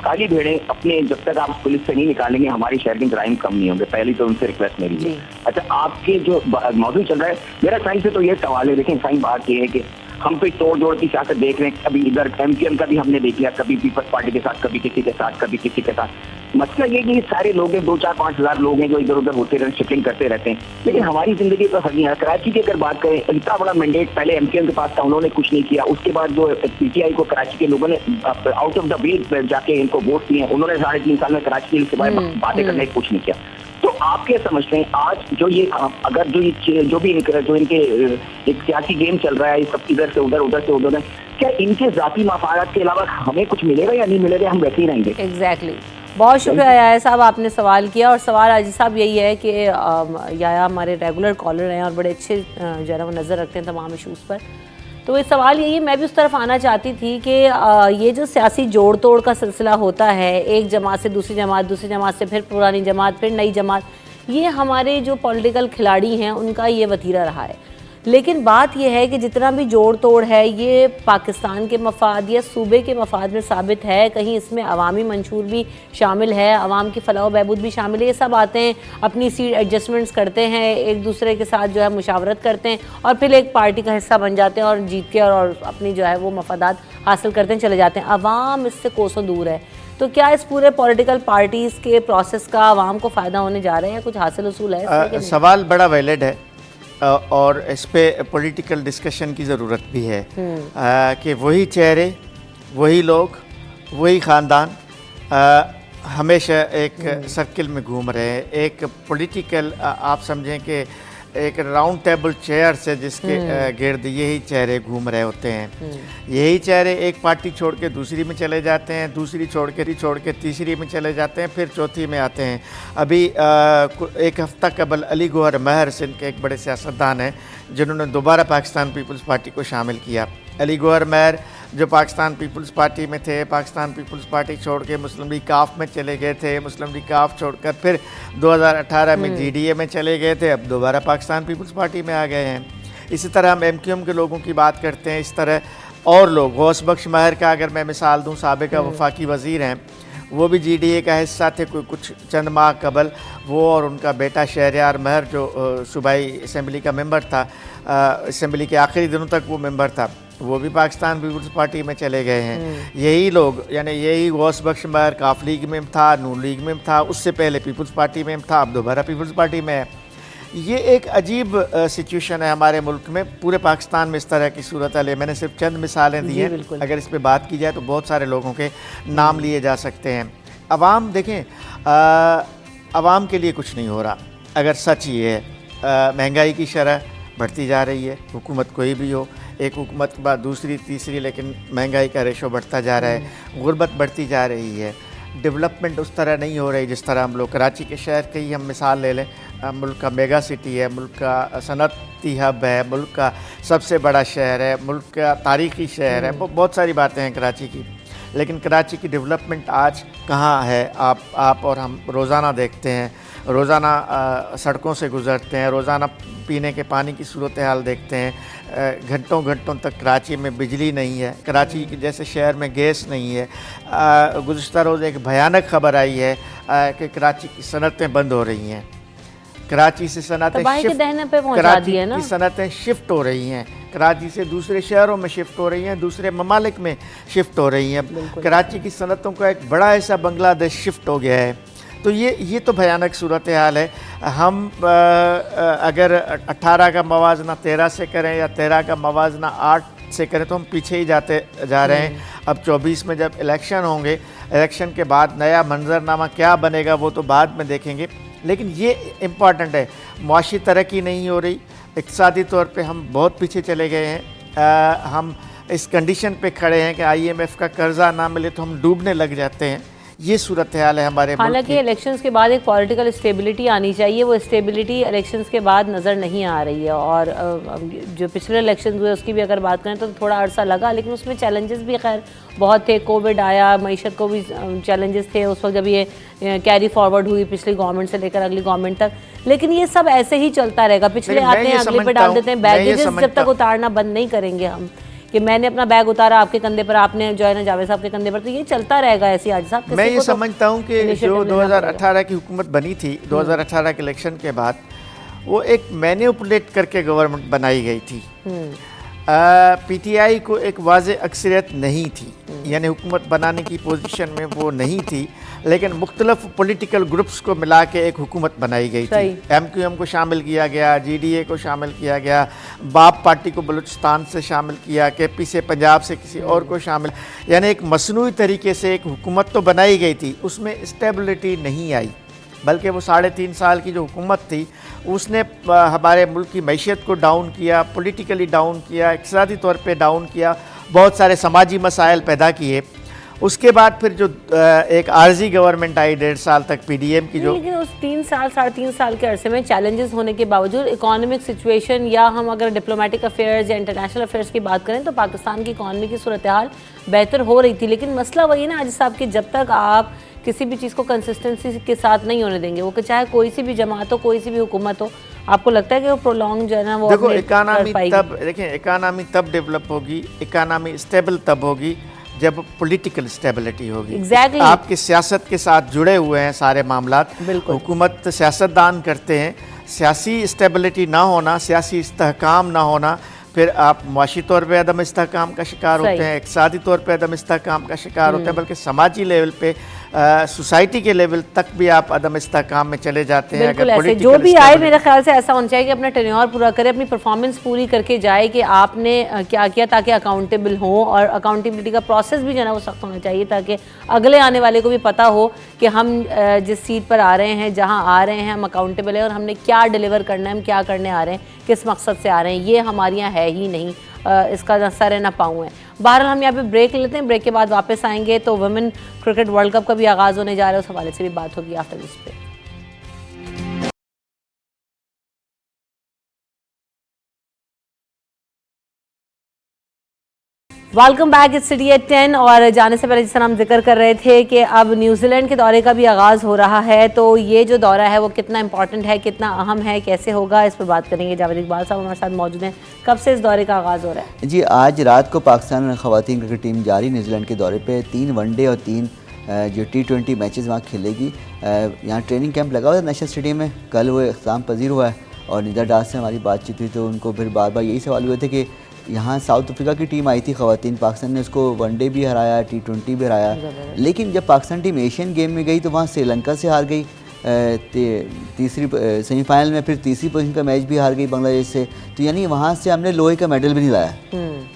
काली भेड़ें अपने, जब तक आप पुलिस से नहीं निकालेंगे हमारे शहर के क्राइम कम नहीं होंगे। पहली तो उनसे रिक्वेस्ट मेरी है। अच्छा, आपके जो मौजूद चल रहा है, मेरा साईं से तो ये सवाल है। देखें साईं, बात ये है कि हम पे तोड़ जोड़ की सियासत देख रहे हैं। कभी इधर MQM का भी हमने देख लिया, कभी पीपल्स पार्टी के साथ, कभी किसी के साथ, कभी किसी के साथ। मसला ये कि सारे लोग हैं, 2-4-5 हज़ार लोग हैं जो इधर उधर होते रहते, शिफ्टिंग करते रहते हैं, लेकिन हमारी जिंदगी तो नहीं है। कराची की अगर बात करें, इतना बड़ा मैंडेट पहले MQM के पास था, उन्होंने कुछ नहीं किया। उसके बाद जो PTI को कराची के लोगों ने आउट ऑफ द वे जाके इनको वोट दिए, उन्होंने 3.5 साल में कराची के बारे में बातें करने कुछ नहीं किया। तो आप क्या समझते हैं आज जो ये, अगर जो भी इनके एक सियासी गेम चल रहा है, सब इधर से उधर, क्या इनके जाती मफादात के अलावा हमें कुछ मिलेगा या नहीं मिलेगा? हम वैसे ही रहेंगे। एग्जैक्टली। बहुत शुक्रिया याया साहब, आपने सवाल किया। और सवाल अजीज साहब यही है कि याया हमारे रेगुलर कॉलर हैं और बड़े अच्छे जो है ना वो नज़र रखते हैं तमाम इशूज़ पर। तो ये सवाल यही है, मैं भी उस तरफ आना चाहती थी कि ये जो सियासी जोड़ तोड़ का सिलसिला होता है, एक जमात से दूसरी जमात से फिर पुरानी जमात, फिर नई जमात, ये हमारे जो पॉलिटिकल खिलाड़ी हैं उनका ये वतीरा रहा है। लेकिन बात यह है कि जितना भी जोड़ तोड़ है ये पाकिस्तान के मफाद या सूबे के मफाद में साबित है, कहीं इसमें अवामी मंशूर भी शामिल है, अवाम की फलाह बहबूद भी शामिल है। ये सब आते हैं, अपनी सीट एडजस्टमेंट्स करते हैं, एक दूसरे के साथ जो है मुशावरत करते हैं और फिर एक पार्टी का हिस्सा बन जाते हैं और जीत के और अपनी जो है वो मफादात हासिल करते हैं, चले जाते हैं। अवाम इससे कोसों दूर है। तो क्या इस पूरे पॉलिटिकल पार्टीज़ के प्रोसेस का अवाम को फ़ायदा होने जा रहा है या कुछ हासिल उसूल है? सवाल बड़ा वैलिड है और इस पे पॉलिटिकल डिस्कशन की ज़रूरत भी है कि वही चेहरे, वही लोग, वही ख़ानदान हमेशा एक सर्किल में घूम रहे हैं। एक पॉलिटिकल आप समझें कि एक राउंड टेबल चेयर से जिसके गिर्द यही चेहरे घूम रहे होते हैं। यही चेहरे एक पार्टी छोड़ के दूसरी में चले जाते हैं, दूसरी छोड़ के तीसरी में चले जाते हैं, फिर चौथी में आते हैं। अभी एक हफ्ता कबल अली गौहर महर सिंध के एक बड़े सियासतदान हैं जिन्होंने दोबारा पाकिस्तान पीपल्स पार्टी को शामिल किया। अली गौहर महर जो पाकिस्तान पीपल्स पार्टी में थे, पाकिस्तान पीपल्स पार्टी छोड़ के मुस्लिम लीग काफ में चले गए थे, मुस्लिम लीग काफ छोड़कर फिर 2018 में जीडीए में चले गए थे, अब दोबारा पाकिस्तान पीपल्स पार्टी में आ गए हैं। इसी तरह हम एमक्यूएम के लोगों की बात करते हैं, इस तरह और लोग, गौस बख्श महर का अगर मैं मिसाल दूँ, साबिका वफाकी वज़ीर हैं, वो भी जीडीए का हिस्सा थे कुछ चंद माह कबल। वो और उनका बेटा शहरयार महर जो सूबाई असम्बली का मेंबर था, असम्बली के आखिरी दिनों तक वो मेंबर था, वो भी पाकिस्तान पीपल्स पार्टी में चले गए हैं। यही लोग, यानी यही गौस बख्श महर काफ लीग में था, नून लीग में था, उससे पहले पीपल्स पार्टी में था, अब दोबारा पीपल्स पार्टी में है। ये एक अजीब सिचुएशन है हमारे मुल्क में, पूरे पाकिस्तान में इस तरह की सूरत है। मैंने सिर्फ चंद मिसालें दी हैं, अगर इस पे बात की जाए तो बहुत सारे लोगों के नाम लिए जा सकते हैं। अवाम देखें, अवाम के लिए कुछ नहीं हो रहा। अगर सच ये है, महंगाई की शरह बढ़ती जा रही है, हुकूमत कोई भी हो, एक हुकूमत के बाद दूसरी तीसरी, लेकिन महंगाई का रेशो बढ़ता जा रहा है, गुर्बत बढ़ती जा रही है, डेवलपमेंट उस तरह नहीं हो रही जिस तरह हम लोग। कराची के शहर की हम मिसाल ले लें, मुल्क का मेगा सिटी है, मुल्क का सनअती हब है, मुल्क का सबसे बड़ा शहर है, मुल्क का तारीख़ी शहर है, बहुत सारी बातें हैं कराची की। लेकिन कराची की डेवलपमेंट आज कहाँ है? आप और हम रोज़ाना देखते हैं, रोज़ाना सड़कों से गुज़रते हैं, रोज़ाना पीने के पानी की सूरत हाल देखते हैं। घंटों घंटों तक कराची में बिजली नहीं है, कराची के जैसे शहर में गैस नहीं है। गुज़श्ता रोज़ एक भयानक खबर आई है कि कराची की सनतें बंद हो रही हैं। कराची से सनतें शिफ्ट हो रही हैं, कराची से दूसरे शहरों में शिफ्ट हो रही हैं, दूसरे ममालिक में शिफ्ट हो रही हैं। कराची की सनतों का एक बड़ा हिस्सा बांग्लादेश शिफ्ट हो गया है। तो ये तो भयानक सूरत हाल है। हम अगर 18 का मवाजना 13 से करें या 13 का मवाजना 8 से करें तो हम पीछे ही जाते जा रहे हैं। अब 24 में जब इलेक्शन होंगे, इलेक्शन के बाद नया मंजरनामा क्या बनेगा वो तो बाद में देखेंगे। लेकिन ये इम्पॉर्टेंट है, मुआशी तरक्की नहीं हो रही, इक़्तिसादी तौर पे हम बहुत पीछे चले गए हैं। हम इस कंडीशन पे खड़े हैं कि IMF का कर्जा ना मिले तो हम डूबने लग जाते हैं। ये सूरत हाल है हमारे। हालांकि इलेक्शंस के बाद एक पॉलिटिकल स्टेबिलिटी आनी चाहिए, वो स्टेबिलिटी इलेक्शंस के बाद नज़र नहीं आ रही है। और जो पिछले इलेक्शन हुए उसकी भी अगर बात करें तो थोड़ा अरसा लगा, लेकिन उसमें चैलेंजेस भी खैर बहुत थे। कोविड आया, मईशत को भी चैलेंजेस थे उस वक्त जब ये कैरी फॉरवर्ड हुई पिछली गवर्नमेंट से लेकर अगली गवर्नमेंट तक। लेकिन ये सब ऐसे ही चलता रहेगा, पिछले आते हैं अगले पे डाल देते हैं। बैगेजेस जब तक उतारना बंद नहीं करेंगे हम कि मैंने अपना बैग उतारा आपके कंधे पर, आपने जो है ना जावेद साहब के कंधे पर, तो ये चलता रहेगा ऐसी। आज साहब मैं ये समझता हूँ कि जो 2018 की हुकूमत बनी थी, 2018 के इलेक्शन के बाद वो एक मैनिपुलेट करके गवर्नमेंट बनाई गई थी। PTI को एक वाज़े अक्सरियत नहीं थी, यानी हुकूमत बनाने की पोजीशन में वो नहीं थी, लेकिन मुख्तलिफ पॉलिटिकल ग्रुप्स को मिला के एक हुकूमत बनाई गई थी। MQM को शामिल किया गया, GDA को शामिल किया गया, बाप पार्टी को बलूचिस्तान से शामिल किया, KP से पंजाब से किसी और को शामिल, यानी एक मसनूई तरीके से एक हुकूमत तो बनाई गई थी, उसमें स्टेबिलिटी नहीं आई। बल्कि वो 3.5 साल की जो हुकूमत थी उसने हमारे मुल्क की मैशियत को डाउन किया, पॉलिटिकली डाउन किया, इक़्तिसादी तौर पे डाउन किया, बहुत सारे समाजी मसाइल पैदा किए। उसके बाद फिर जो एक आर्जी गवर्नमेंट आई 1.5 साल तक पीडीएम की जो, लेकिन उस 3 साल 3.5 साल के अरसे में चैलेंजेस होने के बावजूद इकोनॉमिक सिचुएशन या हम अगर डिप्लोमेटिक अफेयर्स या इंटरनेशनल अफेयर्स की बात करें तो पाकिस्तान की इकॉनमी की सूरत हाल बेहतर हो रही थी। लेकिन मसला वही ना आजिज़ साहब कि जब तक आप किसी भी चीज़ को कंसिस्टेंसी के साथ नहीं होने देंगे, वो कि चाहे कोई सी भी जमात हो, कोई सी भी हुकूमत हो, आपको लगता है कि वो प्रोलॉन्ग जो है ना वो देखो अपने इकानमी कर पाएगी? तब देखें, इकानमी तब डेवलप होगी, इकानमी स्टेबल तब होगी जब पॉलिटिकल स्टेबिलिटी होगी। Exactly. आपकी सियासत के साथ जुड़े हुए हैं सारे मामलात, बिल्कुल। हुकूमत सियासतदान करते हैं, सियासी स्टेबिलिटी ना होना, सियासी इस्तेहकाम ना होना, फिर आप मुआशी तौर पे अदम इस्तेहकाम का शिकार सही। होते हैं, इक़्तिसादी तौर पे अदम इस्तेहकाम का शिकार होते हैं, बल्कि समाजी लेवल पे सोसाइटी के लेवल तक भी आप अदम इस्तेहकाम में चले जाते हैं। बिल्कुल अगर ऐसे जो political भी आए stability- मेरे ख्याल से ऐसा होना चाहिए कि अपना टेन्योर पूरा करे, अपनी परफॉर्मेंस पूरी करके जाए कि आपने क्या किया, ताकि अकाउंटेबल हो। और अकाउंटेबिलिटी का प्रोसेस भी जो है ना वो सख्त होना चाहिए, ताकि अगले आने वाले को भी पता हो कि हम जिस सीट पर आ रहे हैं, जहाँ आ रहे हैं, हम अकाउंटेबल हैं और हमने क्या डिलीवर करना है, हम क्या करने आ रहे हैं, किस मकसद से आ रहे हैं। ये हमारे यहाँ है ही नहीं, इसका ना सर है ना पाँव है। बहरहाल हम यहाँ पे ब्रेक लेते हैं, ब्रेक के बाद वापस आएंगे तो वुमेन क्रिकेट वर्ल्ड कप का भी आगाज़ होने जा रहा है, उस हवाले से भी बात होगी after this break. Welcome back, it's city at 10। और जाने से पहले जिस तरह हम जिक्र कर रहे थे कि अब न्यूजीलैंड के दौरे का भी आगाज़ हो रहा है, तो ये जो दौरा है वो कितना इंपॉर्टेंट है, कितना अहम है, कैसे होगा, इस पर बात करेंगे। जावेद इकबाल साहब हमारे साथ मौजूद हैं। कब से इस दौरे का आगाज़ हो रहा है? जी, आज रात को पाकिस्तान ख़वातीन क्रिकेट टीम जा रही न्यूजीलैंड के दौरे पे। 3 वनडे और 3 जो T20 मैचेस वहाँ खेलेगी। यहाँ ट्रेनिंग कैंप लगा हुआ है नेशनल स्टेडियम में, कल वो इख्तिताम पजीर हुआ है और निदा डास से हमारी बातचीत हुई तो उनको फिर बार बार यही सवाल हुए थे कि यहाँ साउथ अफ्रीका की टीम आई थी ख़वातीन, पाकिस्तान ने उसको वनडे भी हराया, T20 भी हराया, लेकिन जब पाकिस्तान टीम एशियन गेम में गई तो वहाँ श्रीलंका से हार गई, तीसरी सेमीफाइनल में फिर तीसरी पोजीशन का मैच भी हार गई बांग्लादेश से। तो यानी वहाँ से हमने लोहे का मेडल भी नहीं लाया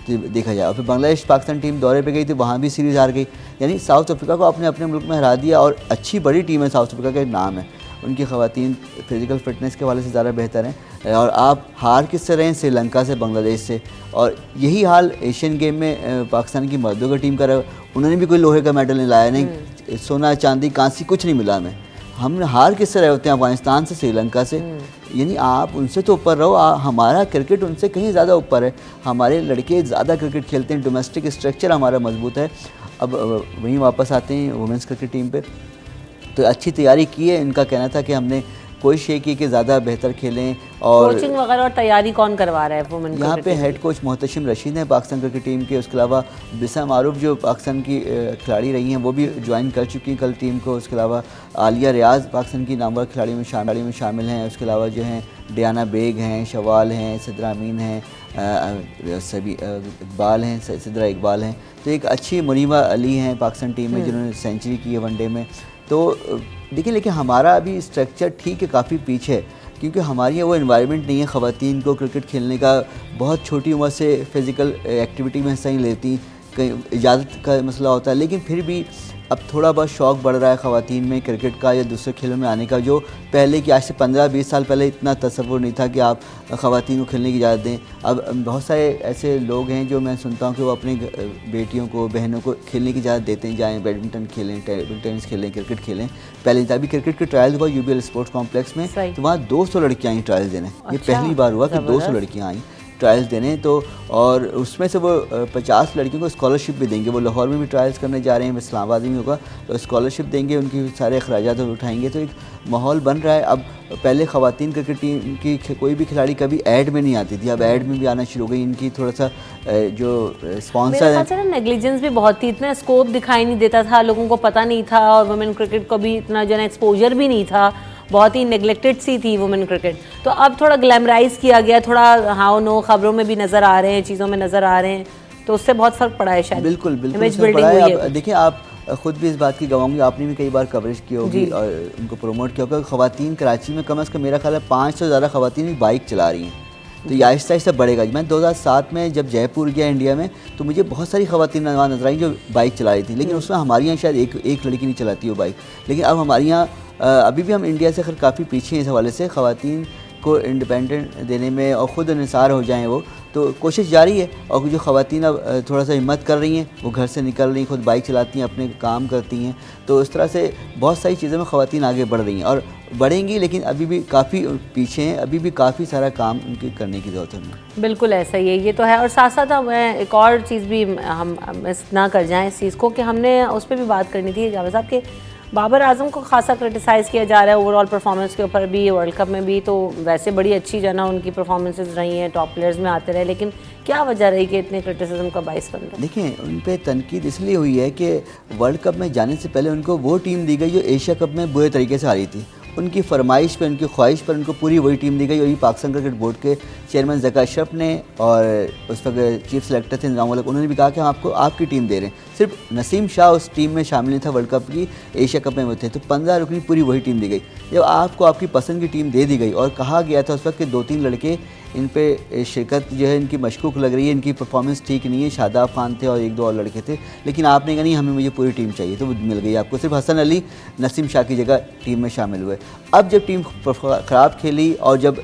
तो देखा जाए। और फिर बांग्लादेश पाकिस्तान टीम दौरे पे गई थी, वहाँ भी सीरीज़ हार गई। यानी साउथ अफ्रीका को अपने अपने मुल्क में हरा दिया और अच्छी बड़ी टीम है साउथ अफ्रीका का नाम है। उनकी ख़वातीन फिज़िकल फिटनेस के हवाले से ज़्यादा बेहतर हैं। और आप हार किससे रहे हैं? श्रीलंका से, बांग्लादेश से। और यही हाल एशियन गेम में पाकिस्तान की मर्दों की टीम का रहा। उन्होंने भी कोई लोहे का मेडल नहीं लाया, नहीं सोना चांदी कांसी कुछ नहीं मिला हमें। हम हार किससे रहे होते हैं? अफगानिस्तान से, श्रीलंका से। यानी आप उनसे तो ऊपर रहो। हमारा क्रिकेट उनसे कहीं ज़्यादा ऊपर है। हमारे लड़के ज़्यादा क्रिकेट खेलते हैं, डोमेस्टिक स्ट्रक्चर हमारा मजबूत है। अब वहीं वापस आते हैं वुमेंस क्रिकेट टीम पे, तो अच्छी तैयारी की है। इनका कहना था कि हमने कोशिश की कि ज़्यादा बेहतर खेलें। और कोचिंग वगैरह और तैयारी कौन करवा रहा है वुमेन यहाँ पे हेड कोच मोहतशिम रशीद हैं पाकिस्तान क्रिकेट टीम के। उसके अलावा बिसा मारूफ जो पाकिस्तान की खिलाड़ी रही हैं वो भी ज्वाइन कर चुकी हैं कल टीम को। उसके अलावा आलिया रियाज पाकिस्तान की नामवर खिलाड़ी में शामिल हैं। उसके अलावा जो हैं डियाना बेग हैं, शवाल हैं, सिद्रा अमीन हैं, सभी इकबाल हैं, सिद्रा इकबाल हैं। तो एक अच्छी मुनीबा अली हैं पाकिस्तान टीम में जिन्होंने सेंचुरी की है वनडे में। तो देखिए, लेकिन हमारा अभी स्ट्रक्चर ठीक है, काफ़ी पीछे है, क्योंकि हमारे यहाँ वो इन्वायरमेंट नहीं है। ख़वातीन को क्रिकेट खेलने का बहुत छोटी उम्र से फ़िज़िकल एक्टिविटी में हिस्सा नहीं लेती, कहीं इजाज़त का मसला होता है। लेकिन फिर भी अब थोड़ा बहुत शौक़ बढ़ रहा है ख़वातीन में क्रिकेट का या दूसरे खेलों में आने का, जो पहले की आज से 15-20 साल पहले इतना तसव्वुर नहीं था कि आप ख़वातीन को खेलने की इजाज़त दें। अब बहुत सारे ऐसे लोग हैं जो मैं सुनता हूँ कि वो अपनी बेटियों को, बहनों को खेलने की इजाज़त देते हैं, जाएँ बैडमिंटन खेलें, टेबल टेनिस खेलें, क्रिकेट खेलें। पहले अभी क्रिकेट के ट्रायल हुआ UBL स्पोर्ट्स कॉम्प्लेक्स में, तो वहाँ 200 लड़कियाँ आई ट्रायल देने। ये पहली बार हुआ कि 200 लड़कियाँ आई ट्रायल्स देने। तो और उसमें से वो 50 लड़कियों को स्कॉलरशिप भी देंगे। वो लाहौर में भी ट्रायल्स करने जा रहे हैं, इस्लामाबाद में होगा, तो स्कॉलरशिप देंगे, उनकी सारे अखराजात उठाएंगे। तो एक माहौल बन रहा है। अब पहले ख़वातीन क्रिकेट टीम की कोई भी खिलाड़ी कभी ऐड में नहीं आती थी, अब ऐड में भी आना शुरू हो गई। इनकी थोड़ा सा जो स्पॉन्सर है, नेग्लिजेंस भी बहुत थी, इतना स्कोप दिखाई नहीं देता था, लोगों को पता नहीं था, और वुमेन क्रिकेट को भी इतना जो है एक्सपोजर भी नहीं था, बहुत ही नेग्लेक्टेड सी थी वुमेन क्रिकेट। तो अब थोड़ा ग्लैमराइज किया गया, थोड़ा हाँ नो खबरों में भी नज़र आ रहे हैं, चीज़ों में नज़र आ रहे हैं, तो उससे बहुत फ़र्क पड़ा है शायद। बिल्कुल बिल्कुल इमेज बिल्डिंग हुई है। देखिए, आप ख़ुद भी इस बात की गवाहोंगी, आपने भी कई बार कवरेज की होगी और उनको प्रमोट किया होगा। ख़वातीन कराची में कम अज़ कम मेरा ख्याल है 500 से ज़्यादा ख़वातीन बाइक चला रही हैं। तो ये आहिस्ता आहिस्ता बढ़ेगा। मैं 2007 में जब जयपुर गया इंडिया में, तो मुझे बहुत सारी ख़वातीन नज़र आई जो बाइक चला रही थी, लेकिन उसमें हमारे यहाँ शायद एक लड़की नहीं चलाती वो बाइक। लेकिन अब हमारे यहाँ अभी भी हम इंडिया से खैर काफ़ी पीछे हैं इस हवाले से। ख़वातीन को इंडिपेंडेंट देने में और ख़ुद निसार हो जाएं वो, तो कोशिश जारी है। और जो ख़वातीन अब थोड़ा सा हिम्मत कर रही हैं, वो घर से निकल रही हैं, खुद बाइक चलाती हैं, अपने काम करती हैं, तो इस तरह से बहुत सारी चीज़ों में ख़वातीन आगे बढ़ रही हैं और बढ़ेंगी, लेकिन अभी भी काफ़ी पीछे हैं, अभी भी काफ़ी सारा काम उनकी करने की ज़रूरत है। बिल्कुल ऐसा ही है, ये तो है। और साथ साथ मैं एक और चीज़ भी हम मिस ना कर जाएं इस चीज़ को, कि हमने उस पर भी बात करनी थी जावेद साहब के बाबर आजम को खासा क्रिटिसाइज़ किया जा रहा है ओवरऑल परफॉर्मेंस के ऊपर भी, वर्ल्ड कप में भी तो वैसे बड़ी अच्छी जो है ना उनकी परफॉर्मेंसेज रही हैं, टॉप प्लेयर्स में आते रहे, लेकिन क्या वजह रही कि इतने क्रिटिसिज्म का बाइस बन रहा? देखिए, उन पे तनकीद इसलिए हुई है कि वर्ल्ड कप में जाने से पहले उनको वो टीम दी गई जो एशिया कप में बुरे तरीके से हारी थी। उनकी फरमाइश पे, उनकी ख्वाहिश पर उनको पूरी वही टीम दी गई। और पाकिस्तान क्रिकेट बोर्ड के चेयरमैन ज़का अशरफ ने और उस वक्त चीफ सेलेक्टर थे निज़ाम उल हक, उन्होंने भी कहा कि हम आपको आपकी टीम दे रहे हैं। सिर्फ नसीम शाह उस टीम में शामिल नहीं था, वर्ल्ड कप की एशिया कप में वो थे, तो 15 रुकनी पूरी वही टीम दी गई। जब आपको आपकी पसंद की टीम दे दी गई और कहा गया था उस वक्त कि 2-3 लड़के इन पे शिरकत जो है इनकी मशकूक लग रही है, इनकी परफॉर्मेंस ठीक नहीं है, शादाब खान थे और 1-2 और लड़के थे, लेकिन आपने कहा नहीं हमें मुझे पूरी टीम चाहिए, तो वो मिल गई आपको। सिर्फ हसन अली नसीम शाह की जगह टीम में शामिल हुए। अब जब टीम ख़राब खेली और जब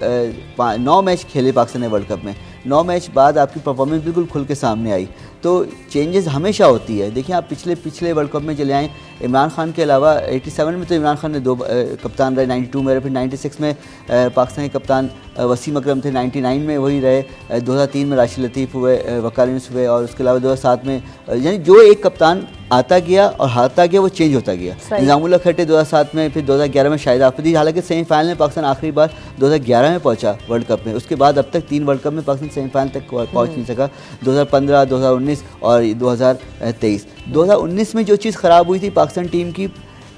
9 मैच खेले पाकिस्तान ने वर्ल्ड कप में, 9 मैच बाद आपकी परफॉर्मेंस बिल्कुल खुल के सामने आई, तो चेंजेस हमेशा होती है। देखिए, आप पिछले वर्ल्ड कप में चले आएँ, इमरान खान के अलावा 87 में तो इमरान खान ने 2 कप्तान रहे, 92 में रहे, फिर 96 में पाकिस्तान के कप्तान वसीम अकरम थे, 99 में वही रहे, 2003 में राशिद लतीफ़ हुए, वकार यूनुस हुए, और उसके अलावा 2007 में यानी जो एक कप्तान आता गया और हारता गया वो चेंज होता गया। निज़ाम उल हक हटे 2007 में, फिर 2011 में शाहिद आफरीदी, हालांकि सेमीफाइनल में पाकिस्तान आखिरी बार 2011 में पहुंचा वर्ल्ड कप में, उसके बाद अब तक 3 वर्ल्ड कप में पाकिस्तान सेमीफाइनल तक पहुंच नहीं सका, 2015, 2019 और 2023। 2019 में जो चीज़ ख़राब हुई थी पाकिस्तान टीम की,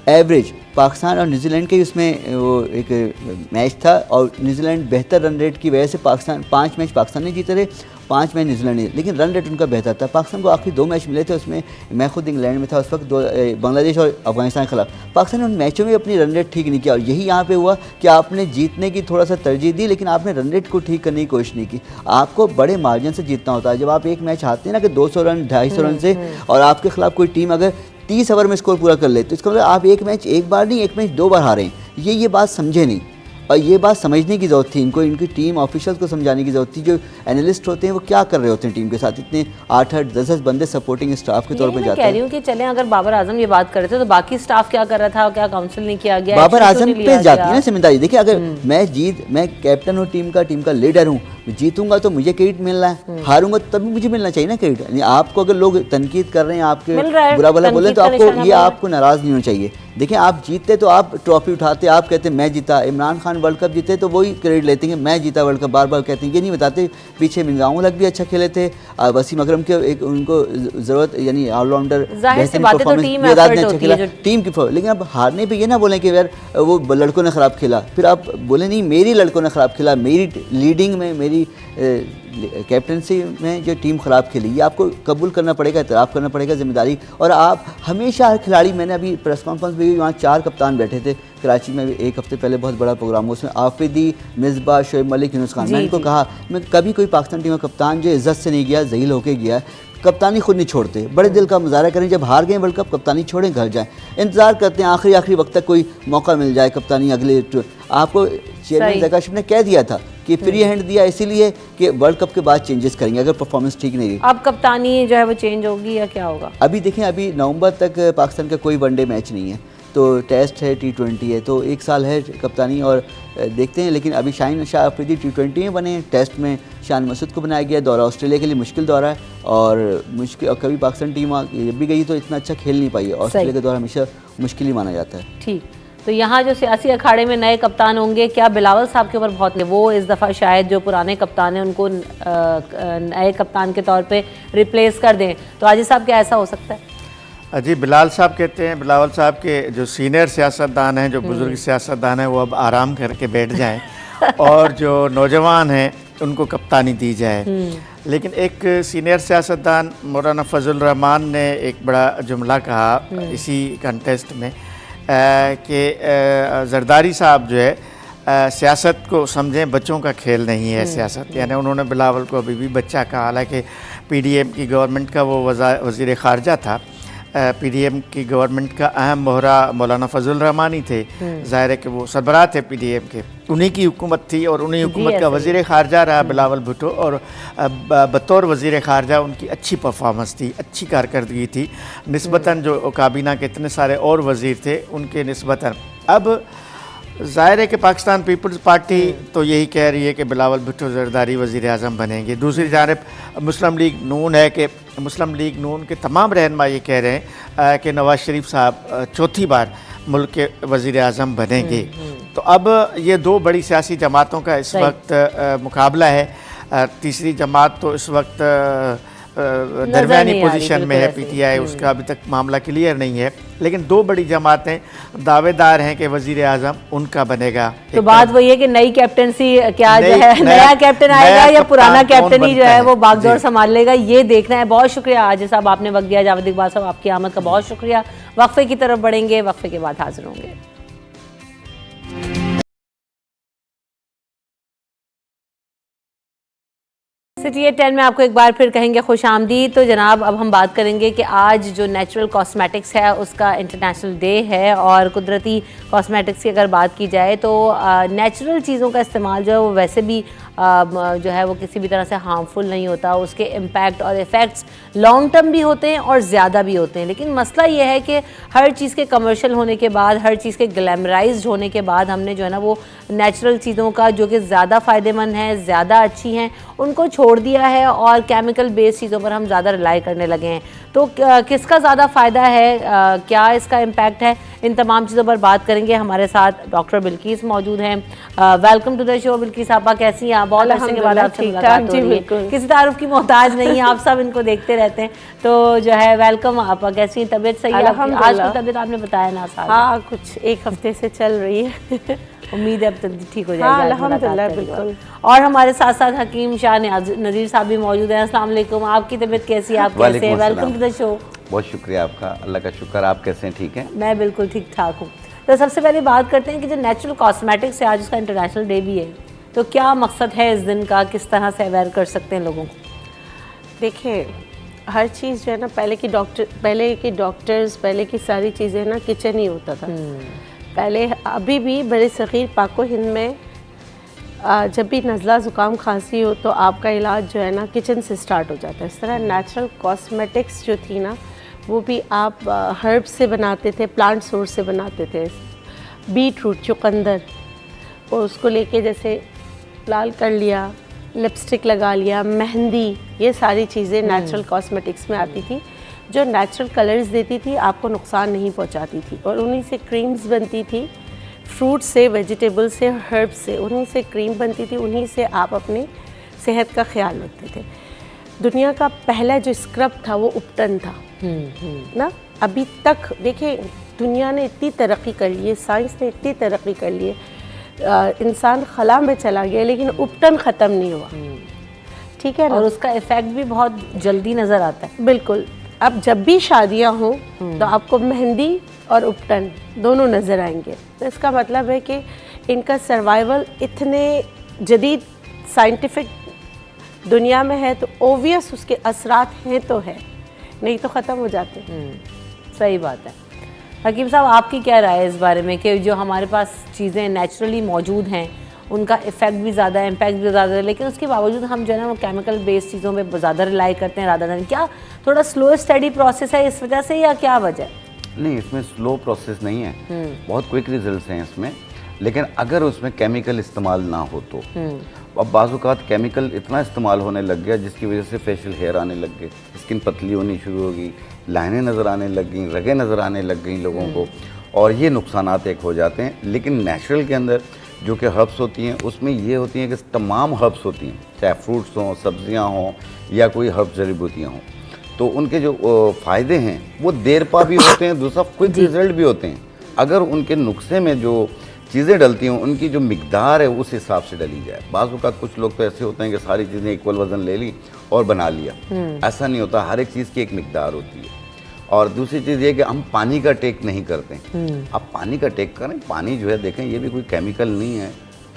एवरेज पाकिस्तान और न्यूजीलैंड के उसमें वो एक मैच था और न्यूजीलैंड बेहतर रन रेट की वजह से पाकिस्तान 5 मैच पाकिस्तान ने जीते रहे, 5 मैच न्यूजीलैंड ने, लेकिन रन रेट उनका बेहतर था। पाकिस्तान को आखिरी 2 मैच मिले थे, उसमें मैं खुद इंग्लैंड में था उस वक्त, बांग्लादेश और अफगानिस्तान के खिलाफ। पाकिस्तान ने उन मैचों में अपनी रन रेट ठीक नहीं किया और यही यहाँ पे हुआ कि आपने जीतने की थोड़ा सा तरजीह दी, लेकिन आपने रन रेट को ठीक करने की कोशिश नहीं की। आपको बड़े मार्जिन से जीतना होता है। जब आप एक मैच हारते हैं ना कि 200 रन 250 रन से, और आपके खिलाफ कोई टीम अगर 30 ओवर में स्कोर पूरा कर ले, तो इसका मतलब आप एक मैच एक बार नहीं, एक मैच 2 बार हारे हैं। ये बात समझे नहीं, और ये बात समझने की ज़रूरत थी इनको, इनकी टीम ऑफिशियल्स को समझाने की ज़रूरत थी। जो एनालिस्ट होते हैं वो क्या कर रहे होते हैं टीम के साथ, इतने 8-8 10-10 बंदे सपोर्टिंग स्टाफ के तौर पे जाते हैं। कह रही हूँ कि चलें, अगर बाबर आजम ये बात कर रहे थे तो बाकी स्टाफ क्या कर रहा था, क्या काउंसिल नहीं किया गया? बाबर आजम पे जाती है ना जिम्मेदारी। देखिए, अगर मैं कैप्टन हूँ, टीम का लीडर हूँ, जीतूंगा तो मुझे क्रेडिट मिलना है, हारूंगा तो तभी मुझे मिलना चाहिए ना क्रेडिट। यानी आपको अगर लोग तनकीद कर रहे हैं, आपके बुरा भला बोल रहे हैं, तो आपको ये आपको नाराज़ नहीं होना चाहिए। देखिए, आप जीतते तो आप ट्रॉफी उठाते, आप कहते हैं मैं जीता। इमरान खान वर्ल्ड कप जीते तो वही क्रेडिट लेते हैं मैं जीता वर्ल्ड कप, बार बार कहते हैं, ये नहीं बताते पीछे निज़ाम उल हक भी अच्छा खेले थे, वसीम अकरम के एक उनको ज़रूरत, यानी ऑलराउंडर टीम की। लेकिन अब हारने पे ये ना बोलें कि यार वो लड़कों ने ख़राब खेला, फिर आप बोले नहीं मेरी लड़कों ने ख़राब खेला, मेरी लीडिंग में, मेरी कैप्टनसी में जो टीम ख़राब खेली, ये आपको कबूल करना पड़ेगा, इतराफ़ करना पड़ेगा ज़िम्मेदारी। और आप हमेशा हर खिलाड़ी, मैंने अभी प्रेस कॉन्फ्रेंस में भी वहाँ 4 कप्तान बैठे थे कराची में, एक हफ्ते पहले बहुत बड़ा प्रोग्राम हुआ, उसमें आफरीदी, मिसबा, शोएब मलिक, यूनुस खान, मैंने इनको कहा मैं कभी कोई पाकिस्तान टीम का कप्तान जो इज़्ज़त से नहीं गया, ज़हील होके गया, कप्तानी खुद नहीं छोड़ते, बड़े दिल का मुजाहरा करें, जब हार गए वर्ल्ड कप कप्तानी छोड़ें, घर जाएं, इंतज़ार करते हैं आखिरी वक्त तक कोई मौका मिल जाए कप्तानी अगले। आपको चेयरमैन ज़का अशरफ ने कह दिया था कि फ्री हैंड दिया इसीलिए कि वर्ल्ड कप के बाद चेंजेस करेंगे अगर परफॉर्मेंस ठीक नहीं रही। अब कप्तानी जो है वो चेंज होगी या क्या होगा? अभी देखें, अभी नवंबर तक पाकिस्तान का कोई वनडे मैच नहीं है, तो टेस्ट है, T20 है, तो 1 साल है कप्तानी और देखते हैं। लेकिन अभी शाहीन शाह अफरीदी T20 में बने, टेस्ट में शान मसूद को बनाया गया, दौरा ऑस्ट्रेलिया के लिए मुश्किल दौरा है और कभी पाकिस्तान टीम जब भी गई तो इतना अच्छा खेल नहीं पाई, ऑस्ट्रेलिया का दौरा हमेशा मुश्किल ही माना जाता है। ठीक, तो यहाँ जो सियासी अखाड़े में नए कप्तान होंगे, क्या बिलावल साहब के ऊपर बहुत वो इस दफ़ा शायद जो पुराने कप्तान हैं उनको नए कप्तान के तौर पे रिप्लेस कर दें, तो आजिज़ साहब क्या ऐसा हो सकता है? जी, बिलाल साहब कहते हैं, बिलावल साहब के जो सीनियर सियासतदान हैं, जो बुज़ुर्ग सियासतदान हैं, वो अब आराम करके बैठ जाएं और जो नौजवान हैं उनको कप्तानी दी जाए। लेकिन एक सीनियर सियासतदान मौलाना फजल रहमान ने एक बड़ा जुमला कहा इसी कंटेस्ट में कि जरदारी साहब जो है सियासत को समझें, बच्चों का खेल नहीं है सियासत। यानी उन्होंने बिलावल को अभी भी बच्चा कहा, हालांकि PDM की गवर्नमेंट का वो वज़ीर ख़ारजा था, PDM की गवर्नमेंट का अहम मोहरा मौलाना फजल रहमान ही थे, ज़ाहिर है कि वो सरबराह थे PDM के। उन्हीं की हुकूमत थी और उन्हीं हुकूमत का ऐसे ही। वज़ीर ख़ारजा रहा बिलावल भुट्टो, और बतौर वज़ीर ख़ारजा उनकी अच्छी परफॉर्मेंस थी, अच्छी कारकर्दगी थी निस्बतन जो काबीना के इतने सारे और वज़ीर थे उनके निस्बतन। अब ज़ाहिर है कि पाकिस्तान पीपल्स पार्टी तो यही कह रही है कि बिलावल भुट्टो ज़रदारी वज़ीर आज़म बनेंगे। दूसरी जानब मुस्लिम लीग नून है कि मुस्लिम लीग नून के तमाम रहनुमा ये कह रहे हैं कि नवाज़ शरीफ साहब चौथी बार मुल्क के वज़ीर आज़म बनेंगे। तो अब ये दो बड़ी सियासी जमातों का इस वक्त मुकाबला है। तीसरी जमात तो इस वक्त दरमियानी पोजीशन में है, पीटीआई, उसका अभी तक मामला क्लियर नहीं है, लेकिन दो बड़ी जमातें दावेदार हैं कि वज़ीर आज़म उनका बनेगा। तो बात वही है कि नई कैप्टनसी क्या जो है, नया कैप्टन आएगा या पुराना कैप्टन ही जो है वो बागडोर संभाल लेगा, ये देखना है। बहुत शुक्रिया आजिज़ साहब, आपने वक्त दिया। जावेद इकबाल साहब, आपकी आमद का बहुत शुक्रिया। वक्फे की तरफ बढ़ेंगे, वक्फे के बाद हाजिर होंगे। सिटी 10 में आपको एक बार फिर कहेंगे खुश आमदीद। तो जनाब, अब हम बात करेंगे कि आज जो नेचुरल कॉस्मेटिक्स है उसका इंटरनेशनल डे है, और कुदरती कॉस्मेटिक्स की अगर बात की जाए तो नेचुरल चीज़ों का इस्तेमाल जो है वो वैसे भी जो है वो किसी भी तरह से हार्मफुल नहीं होता। उसके इम्पैक्ट और इफ़ेक्ट्स लॉन्ग टर्म भी होते हैं और ज़्यादा भी होते हैं, लेकिन मसला ये है कि हर चीज़ के कमर्शियल होने के बाद, हर चीज़ के ग्लैमराइज्ड होने के बाद हमने जो है ना वो नेचुरल चीज़ों का जो कि ज़्यादा फ़ायदेमंद हैं, ज़्यादा अच्छी हैं, उनको छोड़ दिया है और केमिकल बेस्ड चीज़ों पर हम ज़्यादा रिलाई करने लगे हैं। तो किसका ज़्यादा फ़ायदा है, क्या इसका इम्पैक्ट है, इन तमाम चीज़ों पर बात करेंगे। हमारे साथ डॉक्टर बिल्किस मौजूद हैं। Welcome to the show Bilkis आपा, कैसी हैं आप? बहुत अरसे के बाद आपसे मुलाकात हो रही है, किसी तारुफ की मोहताज नहीं है, आप सब इनको देखते रहते हैं। तो जो है वेलकम आपा, कैसी हैं? तबीयत सही है? आज की तबीयत आपने बताया ना साथ? हाँ, कुछ एक हफ्ते से चल रही है। उम्मीद है अब तक ठीक हो जाएगी। हाँ, अल्हम्दुलिल्लाह, बिल्कुल। और हमारे साथ साथ हकीम शाह नज़ीर साहब भी मौजूद हैं। अस्सलाम वालेकुम, आपकी तबीयत कैसी है? आप कैसे हैं? Welcome to the show. बहुत शुक्रिया आपका, अल्लाह का शुक्र। आप कैसे हैं? ठीक हैं? मैं बिल्कुल ठीक ठाक हूँ। तो सबसे पहले बात करते हैं कि जो नेचुरल कॉस्मेटिक्स है, आज उसका इंटरनेशनल डे भी है, तो क्या मकसद है इस दिन का, किस तरह से अवेयर कर सकते हैं लोगों को? देखिए, हर चीज़ जो है ना, पहले के डॉक्टर्स, पहले की सारी चीज़ें ना किचन ही होता था पहले। अभी भी बड़े सग़ीर पाको हिंद में जब भी नज़ला ज़ुकाम खांसी हो तो आपका इलाज जो है ना किचन से स्टार्ट हो जाता है। इस तरह नेचुरल कॉस्मेटिक्स जो थी ना, वो भी आप हर्ब से बनाते थे, प्लांट सोर्स से बनाते थे। बीट रूट, चुकंदर, और उसको लेके जैसे लाल कर लिया, लिपस्टिक लगा लिया, मेहंदी, ये सारी चीज़ें नेचुरल कॉस्मेटिक्स में आती थी, जो नेचुरल कलर्स देती थी, आपको नुकसान नहीं पहुंचाती थी। और उन्हीं से क्रीम्स बनती थी, फ्रूट से, वेजिटेबल से, हर्ब से, उन्हीं से क्रीम बनती थी, उन्हीं से आप अपनी सेहत का ख्याल रखते थे। दुनिया का पहला जो स्क्रब था वो उपटन था ना। अभी तक देखिए, दुनिया ने इतनी तरक्की कर ली है, साइंस ने इतनी तरक्की कर ली है, इंसान खला में चला गया, लेकिन उपटन ख़त्म नहीं हुआ। ठीक है ना? और उसका इफ़ेक्ट भी बहुत जल्दी नज़र आता है। बिल्कुल। अब जब भी शादियां हों तो आपको मेहंदी और उपटन दोनों नज़र आएंगे। तो इसका मतलब है कि इनका सर्वाइवल इतने जदीद साइंटिफिक दुनिया में है, तो ओवियस उसके असरात हैं तो है, नहीं तो ख़त्म हो जाते। सही बात है। हकीम साहब, आपकी क्या राय है इस बारे में कि जो हमारे पास चीज़ें नेचुरली मौजूद हैं उनका इफ़ेक्ट भी ज़्यादा है, इम्पैक्ट भी ज़्यादा है, लेकिन उसके बावजूद हम जो है ना वो केमिकल बेस्ड चीज़ों पे ज़्यादा रिलाई करते हैं रादर देन? क्या थोड़ा स्लो स्टडी प्रोसेस है इस वजह से, या क्या वजह है? नहीं, इसमें स्लो प्रोसेस नहीं है, बहुत क्विक रिजल्ट्स हैं इसमें, लेकिन अगर उसमें केमिकल इस्तेमाल ना हो तो। अब बाज़-औक़ात केमिकल इतना इस्तेमाल होने लग गया जिसकी वजह से फेशियल हेयर आने लग गए, स्किन पतली होनी शुरू हो गई, लाइनें नज़र आने लग गई, रगें नज़र आने लग गई लोगों को, और ये नुकसानात एक हो जाते हैं। लेकिन नेचुरल के अंदर जो कि हर्ब्स होती हैं, उसमें ये होती हैं कि तमाम हर्ब्स होती हैं, चाहे फ्रूट्स हों, सब्जियां हों, या कोई हर्ब जड़ी बूटियाँ हों, तो उनके जो फ़ायदे हैं वो देर पा भी होते हैं, दूसरा क्विक रिजल्ट भी होते हैं, अगर उनके नुस्खे में जो चीज़ें डलती हैं उनकी जो मिकदार है उस हिसाब से डली जाए। बाज़ औक़ात कुछ लोग तो ऐसे होते हैं कि सारी चीज़ें इक्वल वज़न ले ली और बना लिया, ऐसा नहीं होता, हर एक चीज़ की एक मिकदार होती है। और दूसरी चीज़ ये कि हम पानी का टेक नहीं करते। आप पानी का टेक करें, पानी जो है देखें ये भी कोई केमिकल नहीं है,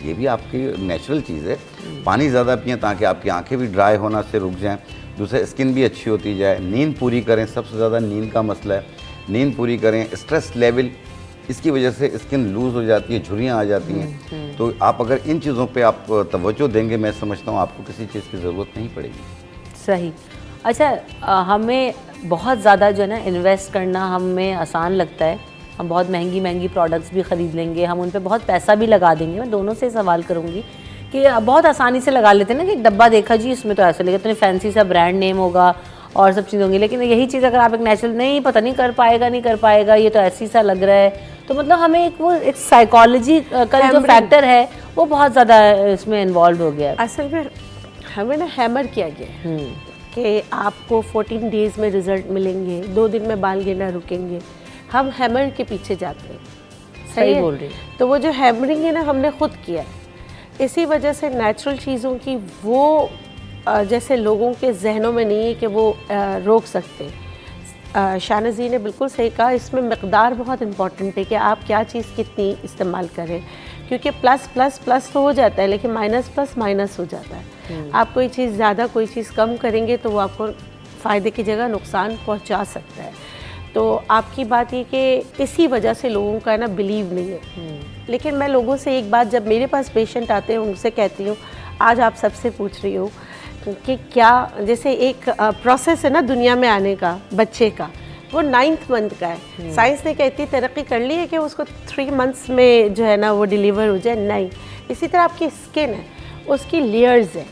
ये भी आपकी नेचुरल चीज़ है। पानी ज़्यादा पिएं ताकि आपकी आंखें भी ड्राई होना से रुक जाएं, दूसरा स्किन भी अच्छी होती जाए। नींद पूरी करें, सबसे ज़्यादा नींद का मसला है, नींद पूरी करें। स्ट्रेस लेवल इसकी वजह से स्किन लूज हो जाती है, झुर्रियाँ आ जाती हैं। तो आप अगर इन चीज़ों पे आप तवज्जो देंगे, मैं समझता हूँ आपको किसी चीज़ की ज़रूरत नहीं पड़ेगी। सही। अच्छा, हमें बहुत ज़्यादा जो है ना इन्वेस्ट करना हमें आसान लगता है, हम बहुत महंगी महंगी प्रोडक्ट्स भी ख़रीद लेंगे, हम उन पे बहुत पैसा भी लगा देंगे। मैं दोनों से सवाल करूँगी कि बहुत आसानी से लगा लेते हैं ना कि एक डब्बा देखा जी इसमें तो ऐसा लगेगा, इतने फैंसी सा ब्रांड नेम होगा और सब चीज़ होंगी, लेकिन यही चीज़ अगर आप एक नेचुरल नहीं, पता नहीं कर पाएगा नहीं कर पाएगा, ये तो ऐसी सा लग रहा है, तो मतलब हमें एक साइकोलॉजी का जो फैक्टर है वो बहुत ज़्यादा इसमें इन्वॉल्व हो गया है। असल में हमें ना हैमर किया गया है कि आपको 14 डेज में रिजल्ट मिलेंगे, 2 दिन में बाल गिरना रुकेंगे। हम हैमर के पीछे जाते हैं। सही है? बोल रही हैं। तो वो जो हैमरिंग है ना हमने खुद किया है। इसी वजह से नेचुरल चीज़ों की वो जैसे लोगों के जहनों में नहीं है कि वो रोक सकते। शाहनाज़ जी ने बिल्कुल सही कहा, इसमें मकदार बहुत इम्पॉर्टेंट है कि आप क्या चीज़ कितनी इस्तेमाल करें, क्योंकि प्लस प्लस प्लस तो हो जाता है लेकिन माइनस प्लस माइनस हो जाता है। आप कोई चीज़ ज़्यादा कोई चीज़ कम करेंगे तो वो आपको फ़ायदे की जगह नुकसान पहुंचा सकता है। तो आपकी बात ये कि इसी वजह से लोगों का ना बिलीव नहीं है। लेकिन मैं लोगों से एक बात, जब मेरे पास पेशेंट आते हैं उनसे कहती हूँ, आज आप सबसे पूछ रही हो कि क्या, जैसे एक प्रोसेस है ना दुनिया में आने का बच्चे का, वो 9th मंथ का है। साइंस ने कहती तरक्की कर ली है कि उसको 3 मंथ्स में जो है ना वो डिलीवर हो जाए, नहीं। इसी तरह आपकी स्किन है, उसकी लेयर्स है।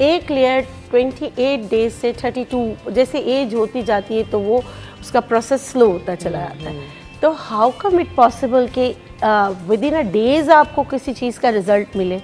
एक लेयर 28 डेज से 32 जैसे एज होती जाती है तो वो उसका प्रोसेस स्लो होता चला जाता है। तो हाउ कम इट पॉसिबल कि विद इन अ डेज आपको किसी चीज़ का रिजल्ट मिले।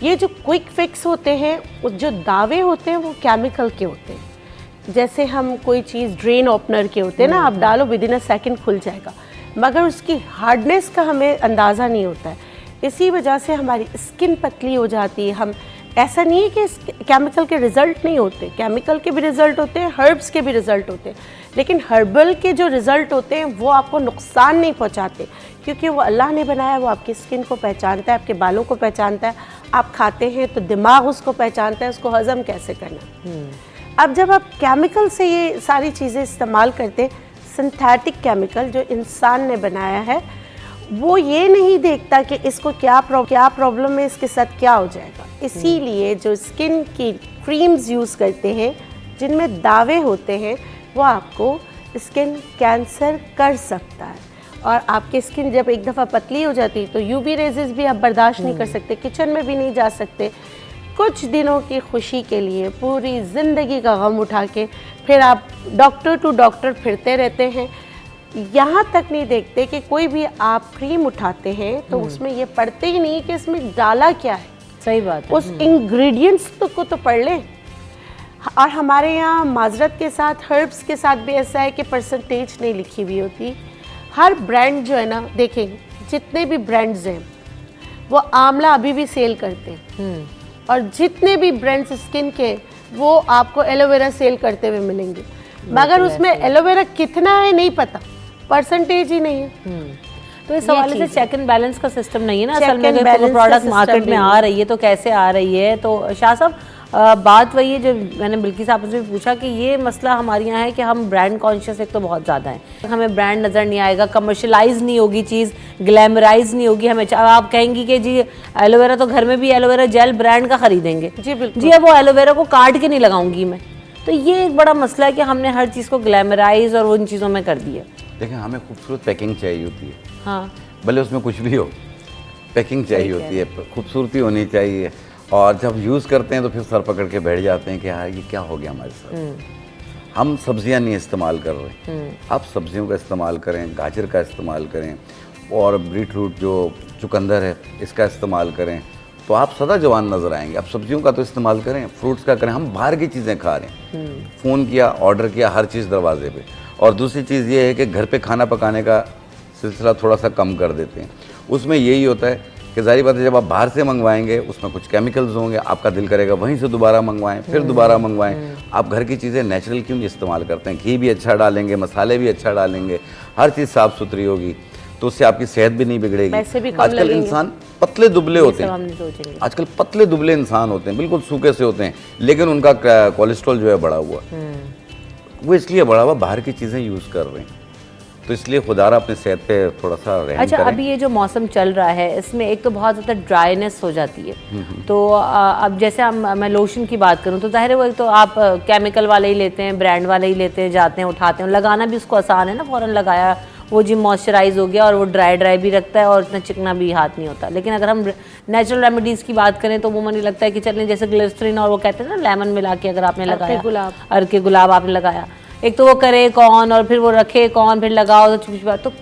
ये जो क्विक फिक्स होते हैं, जो दावे होते हैं वो केमिकल के होते हैं। जैसे हम कोई चीज़ ड्रेन ओपनर के होते हैं ना, आप डालो विद इन अ सेकेंड खुल जाएगा, मगर उसकी हार्डनेस का हमें अंदाज़ा नहीं होता है। इसी वजह से हमारी स्किन पतली हो जाती है। हम ऐसा नहीं है कि केमिकल के रिज़ल्ट नहीं होते, केमिकल के भी रिज़ल्ट होते हैं, हर्ब्स के भी रिज़ल्ट होते हैं, लेकिन हर्बल के जो रिज़ल्ट होते हैं वो आपको नुकसान नहीं पहुंचाते, क्योंकि वो अल्लाह ने बनाया, वो आपकी स्किन को पहचानता है, आपके बालों को पहचानता है। आप खाते हैं तो दिमाग उसको पहचानता है, उसको हज़म कैसे करना। अब जब आप केमिकल से ये सारी चीज़ें इस्तेमाल करते हैं, सिंथेटिक केमिकल जो इंसान ने बनाया है, वो ये नहीं देखता कि इसको क्या प्रॉब्लम है, इसके साथ क्या हो जाएगा। इसीलिए जो स्किन की क्रीम्स यूज़ करते हैं जिनमें दावे होते हैं, वो आपको स्किन कैंसर कर सकता है। और आपकी स्किन जब एक दफ़ा पतली हो जाती है तो यूवी रेजेस भी आप बर्दाश्त नहीं कर सकते, किचन में भी नहीं जा सकते। कुछ दिनों की खुशी के लिए पूरी ज़िंदगी का गम उठा के फिर आप डॉक्टर टू डॉक्टर फिरते रहते हैं। यहाँ तक नहीं देखते कि कोई भी आप क्रीम उठाते हैं तो उसमें ये पढ़ते ही नहीं कि इसमें डाला क्या है। सही बात है। उस इंग्रेडिएंट्स को तो पढ़ लें। और हमारे यहाँ माजरत के साथ हर्ब्स के साथ भी ऐसा है कि परसेंटेज नहीं लिखी हुई होती। हर ब्रांड जो है ना, देखें जितने भी ब्रांड्स हैं वो आंवला अभी भी सेल करते हैं, और जितने भी ब्रांड्स स्किन के वो आपको एलोवेरा सेल करते हुए मिलेंगे, मगर उसमें एलोवेरा कितना है नहीं पता, परसेंटेज ही नहीं है। तो इस हवाले से चेक एंड बैलेंस का सिस्टम नहीं है ना Check असल में। and अगर कोई balance प्रोडक्ट का मार्केट system में नहीं आ रही है तो कैसे आ रही है। तो शाह साहब, बात वही है जो मैंने बिल्की साहब से भी पूछा कि ये मसला हमारे यहाँ है कि हम ब्रांड कॉन्शियस एक तो बहुत ज़्यादा है, हमें ब्रांड नज़र नहीं आएगा, कमर्शलाइज नहीं होगी चीज़, ग्लैमराइज नहीं होगी। हमें आप कहेंगी कि जी एलोवेरा तो घर में भी एलोवेरा जेल ब्रांड का खरीदेंगे, जी बिल्कुल, जी अब वो एलोवेरा को काट के नहीं लगाऊंगी मैं। तो ये एक बड़ा मसला है कि हमने हर चीज़ को ग्लैमराइज और उन चीज़ों में कर दिया। देखिए, हमें खूबसूरत पैकिंग चाहिए होती है, हाँ, भले उसमें कुछ भी हो, पैकिंग चाहिए होती है, खूबसूरती होनी चाहिए। और जब यूज़ करते हैं तो फिर सर पकड़ के बैठ जाते हैं कि यार ये क्या हो गया हमारे साथ। हम सब्जियां नहीं इस्तेमाल कर रहे, आप सब्जियों का इस्तेमाल करें, गाजर का इस्तेमाल करें, और बीटरूट जो चुकंदर है इसका इस्तेमाल करें, तो आप सदा जवान नज़र आएंगे। आप सब्जियों का तो इस्तेमाल करें, फ्रूट्स का करें। हम बाहर की चीज़ें खा रहे हैं, फ़ोन किया, ऑर्डर किया, हर चीज़ दरवाजे पे। और दूसरी चीज़ ये है कि घर पे खाना पकाने का सिलसिला थोड़ा सा कम कर देते हैं। उसमें यही होता है कि ज़ाहिर बात है जब आप बाहर से मंगवाएंगे उसमें कुछ केमिकल्स होंगे, आपका दिल करेगा वहीं से दोबारा मंगवाएं, फिर दोबारा मंगवाएं। आप घर की चीज़ें नेचुरल क्यों नहीं इस्तेमाल करते हैं? घी भी अच्छा डालेंगे, मसाले भी अच्छा डालेंगे, हर चीज़ साफ़ सुथरी होगी, तो उससे आपकी सेहत भी नहीं बिगड़ेगी। पैसे भी कम आजकल लगेंगे। इंसान पतले दुबले होते सब हम हैं, नहीं सोचेंगे। आजकल पतले दुबले इंसान होते हैं, बिल्कुल सूखे से होते हैं, लेकिन उनका कोलेस्ट्रॉल जो है बढ़ा हुआ, वो इसलिए बढ़ा हुआ बाहर की चीज़ें यूज़ कर रहे हैं। तो इसलिए खुदारा अपनी सेहत पे थोड़ा सा रहम अच्छा, करें। अभी ये जो मौसम चल रहा है इसमें एक तो बहुत ज़्यादा ड्राइनेस हो जाती है, तो अब जैसे मैं लोशन की बात करूँ तो जाहिर है वो एक तो आप केमिकल वाले ही लेते हैं, ब्रांड वाले ही लेते हैं, जाते हैं उठाते हैं, लगाना भी उसको आसान है ना, फ़ौरन लगाया वो जी मॉइस्चराइज हो गया और वो ड्राई भी रखता है और इतना चिकना भी हाथ नहीं होता। लेकिन अगर हम नेचुरल रेमेडीज़ की बात करें तो वो मुझे लगता है कि चलें जैसे ग्लिसरीन और वो कहते हैं ना लेमन मिला के अगर आपने लगाया, अर्के गुलाब आपने लगाया, एक तो वो करे कौन और फिर वो रखे कौन, फिर लगाओ तो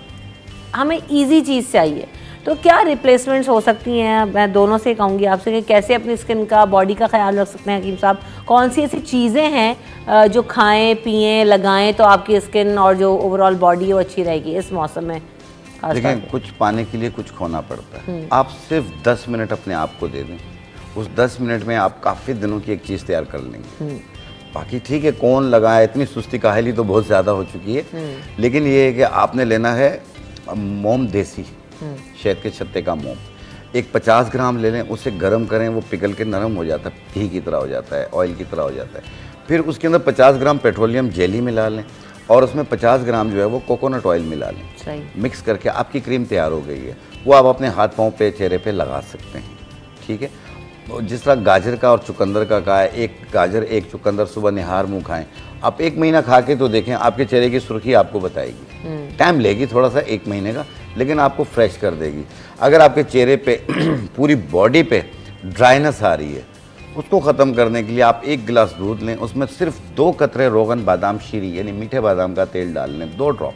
हमें इजी चीज़ चाहिए। तो क्या रिप्लेसमेंट्स हो सकती हैं? मैं दोनों से कहूँगी आपसे कि कैसे अपनी स्किन का, बॉडी का ख्याल रख सकते हैं हकीम साहब, कौन सी ऐसी चीज़ें हैं जो खाएं पिएं लगाएं तो आपकी स्किन और जो ओवरऑल बॉडी है वो अच्छी रहेगी इस मौसम में? देखिए, कुछ पाने के लिए कुछ खोना पड़ता है। आप सिर्फ 10 मिनट अपने आप को दे दें, उस 10 मिनट में आप काफ़ी दिनों की एक चीज़ तैयार कर लेंगे। बाकी ठीक है, कौन लगाए, इतनी सुस्ती काहली तो बहुत ज़्यादा हो चुकी है, लेकिन ये है कि आपने लेना है मोम, देसी शहद के छत्ते का मोम। एक 50 ग्राम ले लें, उसे गर्म करें, वो पिघल के नरम हो जाता है, घी की तरह हो जाता है, ऑयल की तरह हो जाता है। फिर उसके अंदर 50 ग्राम पेट्रोलियम जेली मिला लें और उसमें 50 ग्राम जो है वो कोकोनट ऑयल मिला लें, मिक्स करके आपकी क्रीम तैयार हो गई है। वो आप अपने हाथ पाँव पे, चेहरे पे लगा सकते हैं, ठीक है। जिस तरह गाजर का और चुकंदर का कहा है, एक गाजर एक चुकंदर सुबह निहार मुँह खाएं, आप 1 महीना खा के तो देखें, आपके चेहरे की सुर्खी आपको बताएगी। टाइम लेगी थोड़ा सा, 1 महीने का, लेकिन आपको फ्रेश कर देगी। अगर आपके चेहरे पे पूरी बॉडी पे ड्राइनेस आ रही है, उसको ख़त्म करने के लिए आप 1 गिलास दूध लें, उसमें सिर्फ 2 कतरे रोगन बादाम शीरी यानी मीठे बादाम का तेल डाल लें, 2 ड्रॉप,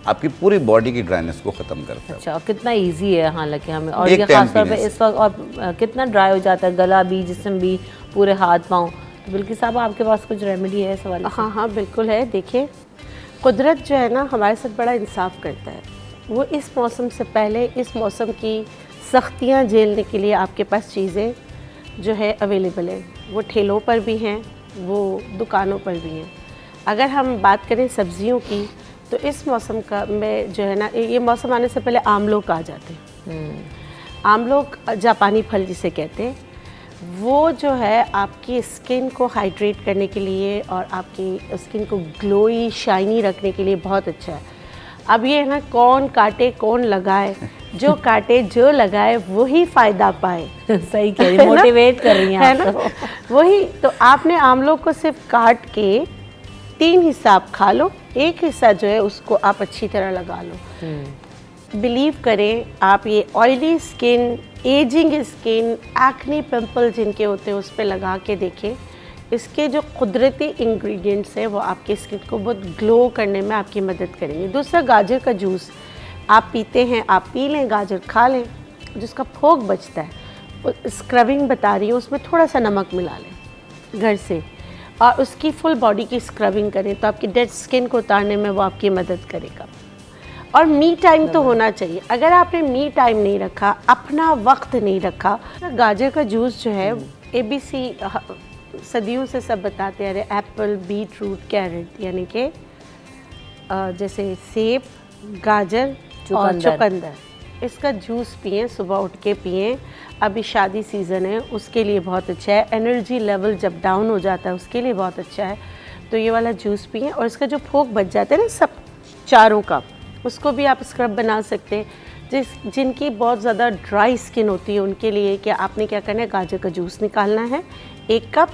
आपकी पूरी बॉडी की ड्राइनेस को ख़त्म करता है। अच्छा, कितना इजी है हालांकि हमें, और ये खासतौर पे इस वक्त और कितना ड्राई हो जाता है गला भी, जिस्म भी, पूरे हाथ पाँव। तो बिल्कुल साहब आपके पास कुछ रेमेडी है इस वाले? हाँ बिल्कुल है। देखिए, कुदरत जो है ना हमारे साथ बड़ा इंसाफ करता है। वो इस मौसम से पहले इस मौसम की सख्तियाँ झेलने के लिए आपके पास चीज़ें जो है अवेलेबल है। वो ठेलों पर भी हैं, वो दुकानों पर भी हैं। अगर हम बात करें सब्जियों की, तो इस मौसम का में जो है ना, ये मौसम आने से पहले आमलोग आ जाते हैं। आमलोग जापानी फल जिसे कहते हैं, वो जो है आपकी स्किन को हाइड्रेट करने के लिए और आपकी स्किन को ग्लोई शाइनी रखने के लिए बहुत अच्छा है। अब ये है ना, कौन काटे कौन लगाए, जो काटे जो लगाए वही फ़ायदा पाए। सही कह रही, मोटिवेट कर रही हैं आप तो। वही तो, आपने आमलों को सिर्फ काट के 3 हिस्सा आप खा लो, 1 हिस्सा जो है उसको आप अच्छी तरह लगा लो। बिलीव करें आप, ये oily skin, ageing skin, acne pimple जिनके होते हैं उस पर लगा के देखें। इसके जो कुदरती इंग्रेडिएंट्स हैं वो आपकी स्किन को बहुत ग्लो करने में आपकी मदद करेंगे। दूसरा, गाजर का जूस आप पीते हैं, आप पी लें, गाजर खा लें, जिसका फोक बचता है, स्क्रबिंग बता रही हूँ, उसमें थोड़ा सा नमक मिला लें घर से और उसकी फुल बॉडी की स्क्रबिंग करें, तो आपकी डेड स्किन को उतारने में वो आपकी मदद करेगा। और मी टाइम तो होना चाहिए। अगर आपने मी टाइम नहीं रखा, अपना वक्त नहीं रखा, गाजर का जूस जो है, ABC सदियों से सब बताते आ रहे, एप्पल, बीट रूट, कैरेट, यानी कि जैसे सेब, गाजर और चुकंदर, इसका जूस पिएं, सुबह उठ के पिएं। अभी शादी सीज़न है, उसके लिए बहुत अच्छा है। एनर्जी लेवल जब डाउन हो जाता है उसके लिए बहुत अच्छा है। तो ये वाला जूस पिएं, और इसका जो फोक बच जाता है ना सब चारों का, उसको भी आप स्क्रब बना सकते हैं। जिनकी बहुत ज़्यादा ड्राई स्किन होती है उनके लिए क्या आपने क्या करना है, गाजर का जूस निकालना है 1 कप,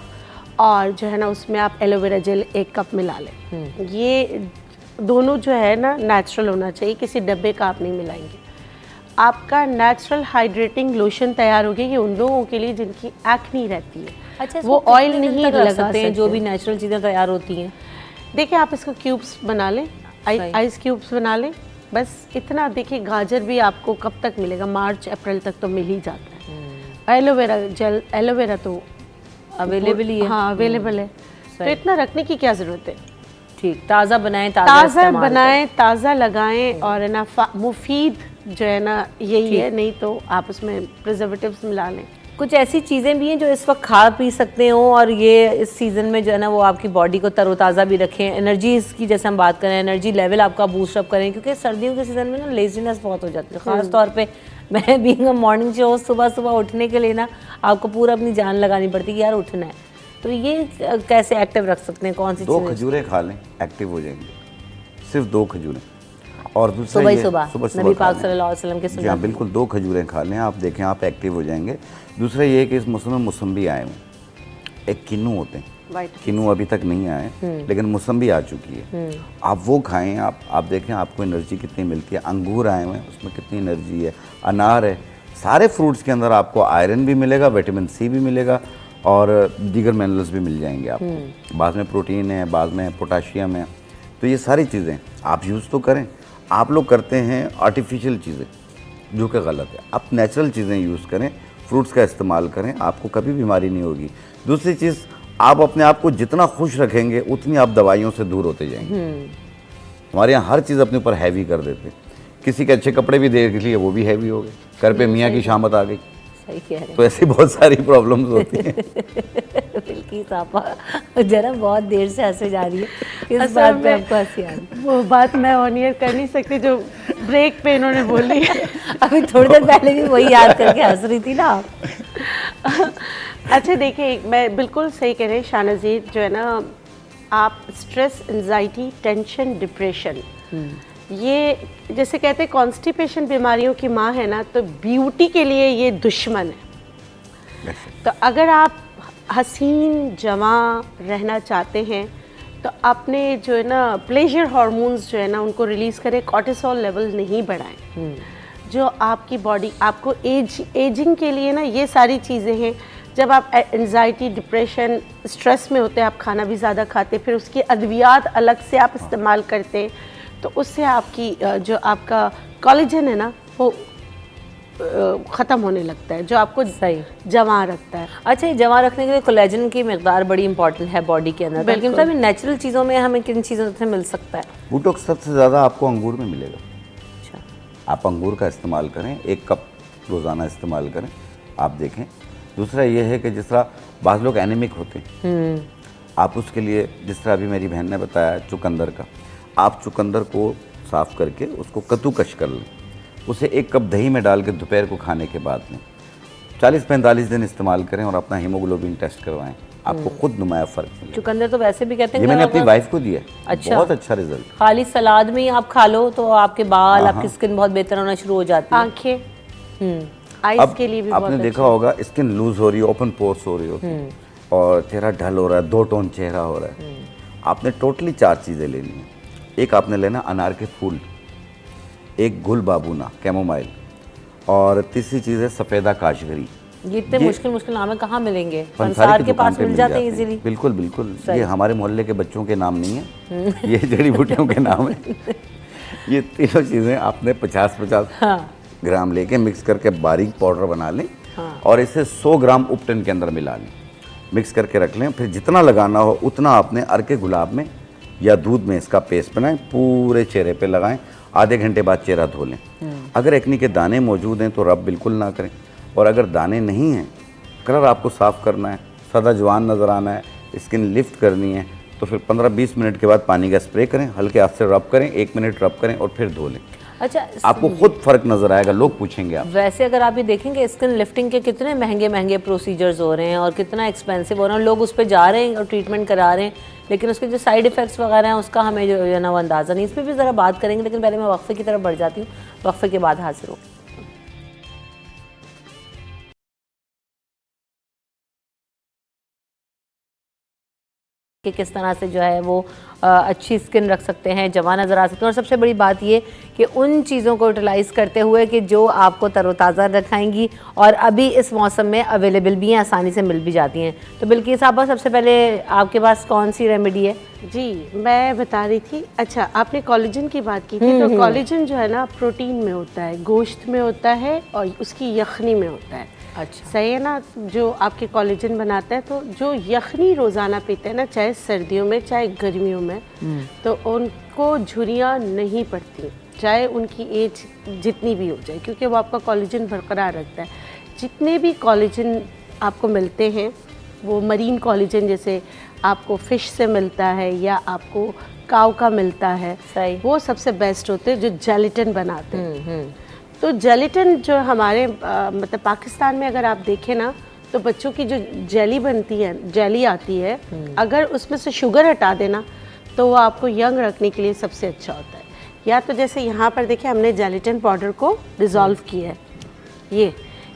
और जो है ना उसमें आप एलोवेरा जेल 1 कप मिला लें। ये दोनों जो है ना नेचुरल होना चाहिए, किसी डब्बे का आप नहीं मिलाएंगे। आपका नेचुरल हाइड्रेटिंग लोशन तैयार होगी। ये उन लोगों के लिए जिनकी एक्ने रहती है। अच्छा, वो ऑयल नहीं लगा सकते हैं, जो भी नेचुरल चीज़ें तैयार होती हैं। देखिए, आप इसको क्यूब्स बना लें, आइस क्यूब्स बना लें, बस इतना। देखिए, गाजर भी आपको कब तक मिलेगा, मार्च अप्रैल तक तो मिल ही जाता है। एलोवेरा जेल, एलोवेरा तो अवेलेबल ही है। हाँ, अवेलेबल है, तो इतना रखने की क्या ज़रूरत है। ठीक, ताज़ा बनाएं, ताज़ा बनाएं, ताज़ा लगाएं, और है ना मुफीद जो है ना यही है, नहीं तो आप उसमें प्रिजर्वेटिव्स मिला लें। कुछ ऐसी चीज़ें भी हैं जो इस वक्त खा पी सकते हो और ये इस सीज़न में जो है ना वो आपकी बॉडी को तरोताज़ा भी रखें, एनर्जी की जैसे हम बात करें, एनर्जी लेवल आपका बूस्ट अप करें, क्योंकि सर्दियों के सीज़न में ना लेजीनेस बहुत हो जाती है। ख़ास तौर पे मैं बीइंग अ मॉर्निंग शो, सुबह सुबह उठने के लिए ना आपको पूरा अपनी जान लगानी पड़ती है कि यार उठना है। तो ये कैसे एक्टिव रख सकते हैं, कौन सी 2 खजूरें खा लें, एक्टिव हो जाएंगे। सिर्फ 2 खजूरें, और दूसरा सुबह ये सुबह सुबह नबी खा पाक लें। सल्लल्लाहु अलैहि वसल्लम के जी हाँ सुन्नत। बिल्कुल, 2 खजूरें खा लें, आप देखें आप एक्टिव हो जाएंगे। दूसरा ये है कि इस मौसम में मौसम्बी आए हुए, एक किन्नू होते हैं, किन्नू अभी तक नहीं आए लेकिन मौसम्बी आ चुकी है, आप वो खाएं, आप देखें आपको एनर्जी कितनी मिलती है। अंगूर आए हुए हैं, उसमें कितनी एनर्जी है। अनार है, सारे फ्रूट्स के अंदर आपको आयरन भी मिलेगा, विटामिन सी भी मिलेगा और दीगर मिनरल्स भी मिल जाएंगे आपको। बाद में प्रोटीन है, बाद में पोटाशियम है, तो ये सारी चीज़ें आप यूज़ तो करें। आप लोग करते हैं आर्टिफिशियल चीज़ें जो कि गलत है, आप नेचुरल चीज़ें यूज़ करें, फ्रूट्स का इस्तेमाल करें, आपको कभी बीमारी नहीं होगी। दूसरी चीज़, आप अपने आप को जितना खुश रखेंगे उतनी आप दवाइयों से दूर होते जाएंगे। हमारे यहाँ हर चीज़ अपने ऊपर हैवी कर देते हैं, किसी के अच्छे कपड़े भी देख लिए वो भी हैवी हो गए, घर पे मियाँ की शामत आ गई, सही कह रहे तो ऐसी बहुत सारी प्रॉब्लम्स होती हैं। हैं बिल्किस आपा जरा बहुत देर से हंसे जा रही है, इस असल बात पे में आपको हंसी आ रही वो बात मैं ऑन ईयर कर नहीं सकती जो ब्रेक पे इन्होंने बोली। है। अभी थोड़ी देर पहले भी वही याद करके हंस रही थी ना आप। अच्छा देखिए, मैं बिल्कुल सही कह रहे हैं शाहनज़ीर, जो है ना, आप स्ट्रेस, एंजाइटी, टेंशन, डिप्रेशन, ये जैसे कहते हैं कॉन्स्टिपेशन बीमारियों की माँ है ना, तो ब्यूटी के लिए ये दुश्मन है। तो अगर आप हसीन जवां रहना चाहते हैं तो अपने जो है ना प्लेजर हार्मोन्स जो है ना उनको रिलीज़ करें, कॉर्टिसोल लेवल नहीं बढ़ाएं, जो आपकी बॉडी आपको एजिंग के लिए ना, ये सारी चीज़ें हैं। जब आप एंजाइटी, डिप्रेशन, स्ट्रेस में होते हैं, आप खाना भी ज़्यादा खाते, फिर उसकी अद्वियात अलग से आप इस्तेमाल करते हैं, तो उससे आपकी जो आपका कोलेजन है ना वो ख़त्म होने लगता है, जो आपको सही जवां रखता है। अच्छा, ये जमा रखने के लिए कोलेजन की मकदार बड़ी इंपॉर्टेंट है बॉडी के अंदर, लेकिन साहब नेचुरल चीज़ों में हमें किन चीज़ों से मिल सकता है? बूटॉक्स सबसे ज़्यादा आपको अंगूर में मिलेगा। अच्छा, आप अंगूर का इस्तेमाल करें, 1 कप रोज़ाना इस्तेमाल करें, आप देखें। दूसरा ये है कि जिस तरह बाज़ लोग एनीमिक होते हैं, आप उसके लिए जिस तरह अभी मेरी बहन ने बताया चुकंदर का, आप चुकंदर को साफ़ करके उसको कद्दूकश कर लें, उसे 1 कप दही में डाल के दोपहर को खाने के बाद में 40-45 दिन इस्तेमाल करें और अपना हीमोग्लोबिन टेस्ट करवाएं, आपको खुद नुमाया फ़र्क मिलेगा। चुकंदर तो वैसे भी कहते हैं ये मैंने कि अपनी वाइफ को दिया, अच्छा। बहुत अच्छा रिजल्ट। खाली सलाद में ही आप खा लो तो आपके बाल, आपकी स्किन बहुत बेहतर होना शुरू हो जाती है। आंखें, आइज अब के लिए भी बहुत आपने अच्छा देखा होगा स्किन लूज हो रही है, ओपन पोर्स हो रही होती है और चेहरा ढल हो रहा है, 2 टोन चेहरा हो रहा है। आपने टोटली 4 चीज़ें लेनी है। एक आपने लेना अनार के फूल, एक गुल बाबूना कैमोमाइल, और तीसरी चीज़ है सफ़ेदा काशगरी। ये इतने मुश्किल नाम है, कहाँ मिलेंगे? पंसारी पंसार की के दुकान पास पे मिल जाते हैं इजीली। बिल्कुल बिल्कुल, ये हमारे मोहल्ले के बच्चों के नाम नहीं है, ये जड़ी बूटियों के नाम है। ये तीनों चीज़ें आपने 50-50 ग्राम लेके मिक्स करके बारीक पाउडर बना लें और इसे 100 ग्राम उपटन के अंदर मिला लें, मिक्स करके रख लें। फिर जितना लगाना हो उतना आपने अर्के गुलाब में या दूध में इसका पेस्ट बनाएं, पूरे चेहरे पे लगाएं, आधे घंटे बाद चेहरा धो लें। अगर एक्नी के दाने मौजूद हैं तो रब बिल्कुल ना करें, और अगर दाने नहीं हैं, कलर आपको साफ़ करना है, सदा जवान नज़र आना है, स्किन लिफ्ट करनी है, तो फिर 15-20 मिनट के बाद पानी का स्प्रे करें, हल्के हाथ से रब करें, 1 मिनट रब करें और फिर धो लें। अच्छा, आपको खुद फ़र्क नज़र आएगा, लोग पूछेंगे आप। वैसे अगर आप ये देखेंगे स्किन लिफ्टिंग के कितने महंगे प्रोसीजर्स हो रहे हैं और कितना एक्सपेंसिव हो रहा है, लोग उस पर जा रहे हैं और ट्रीटमेंट करा रहे हैं, लेकिन उसके जो साइड इफ़ेक्ट्स वगैरह हैं उसका हमें जो है ना वो अंदाज़ा नहीं। इस पर भी ज़रा बात करेंगे, लेकिन पहले मैं वक्फे की तरफ बढ़ जाती हूँ, वक्फे के बाद हाजिर हूँ। कि किस तरह से जो है वो अच्छी स्किन रख सकते हैं, जवान नज़र आ सकते हैं, और सबसे बड़ी बात ये कि उन चीज़ों को यूटिलाइज़ करते हुए कि जो आपको तरोताज़ा रखाएंगी और अभी इस मौसम में अवेलेबल भी हैं, आसानी से मिल भी जाती हैं। तो बिल्किस साहबा, सबसे पहले आपके पास कौन सी रेमेडी है? जी, मैं बता रही थी। अच्छा, आपने कोलेजन की बात की थी, तो कोलेजन जो है ना प्रोटीन में होता है, गोश्त में होता है और उसकी यखनी में होता है। अच्छा, सही है ना? जो आपके कोलेजन बनाता है, तो जो यखनी रोज़ाना पीते हैं ना, चाहे सर्दियों में चाहे गर्मियों में, तो उनको झुर्रियाँ नहीं पड़ती, चाहे उनकी एज जितनी भी हो जाए, क्योंकि वो आपका कोलेजन बरकरार रखता है। जितने भी कोलेजन आपको मिलते हैं वो मरीन कोलेजन जैसे आपको फ़िश से मिलता है या आपको काऊ का मिलता है, सही, वो सबसे बेस्ट होते हैं जो जेलेटिन बनाते हैं। तो जेलेटिन जो हमारे मतलब पाकिस्तान में अगर आप देखें ना, तो बच्चों की जो जेली बनती है, जेली आती है, अगर उसमें से शुगर हटा देना तो वो आपको यंग रखने के लिए सबसे अच्छा होता है। या तो जैसे यहाँ पर देखिए हमने जेलेटिन पाउडर को डिज़ोल्व किया है।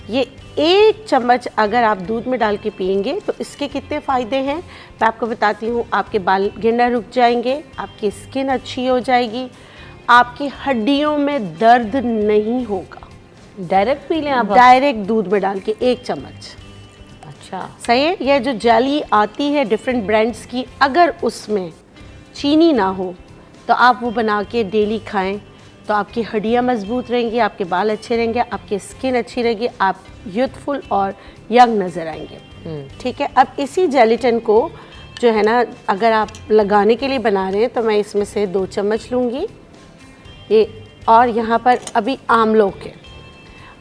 ये 1 चम्मच अगर आप दूध में डाल के पियेंगे तो इसके कितने फ़ायदे हैं मैं आपको बताती हूँ। आपके बाल गिरना रुक जाएंगे, आपकी स्किन अच्छी हो जाएगी, आपकी हड्डियों में दर्द नहीं होगा। डायरेक्ट पी लें आप? डायरेक्ट दूध में डाल के 1 चम्मच। अच्छा, सही है। यह जो जेली आती है डिफरेंट ब्रांड्स की, अगर उसमें चीनी ना हो तो आप वो बना के डेली खाएं तो आपकी हड्डियां मजबूत रहेंगी, आपके बाल अच्छे रहेंगे, आपकी स्किन अच्छी रहेगी, आप यूथफुल और यंग नज़र आएंगे। ठीक है। अब इसी जेलेटिन को जो है ना अगर आप लगाने के लिए बना रहे हैं तो मैं इसमें से 2 चम्मच लूँगी ये, और यहाँ पर अभी आमलोक है,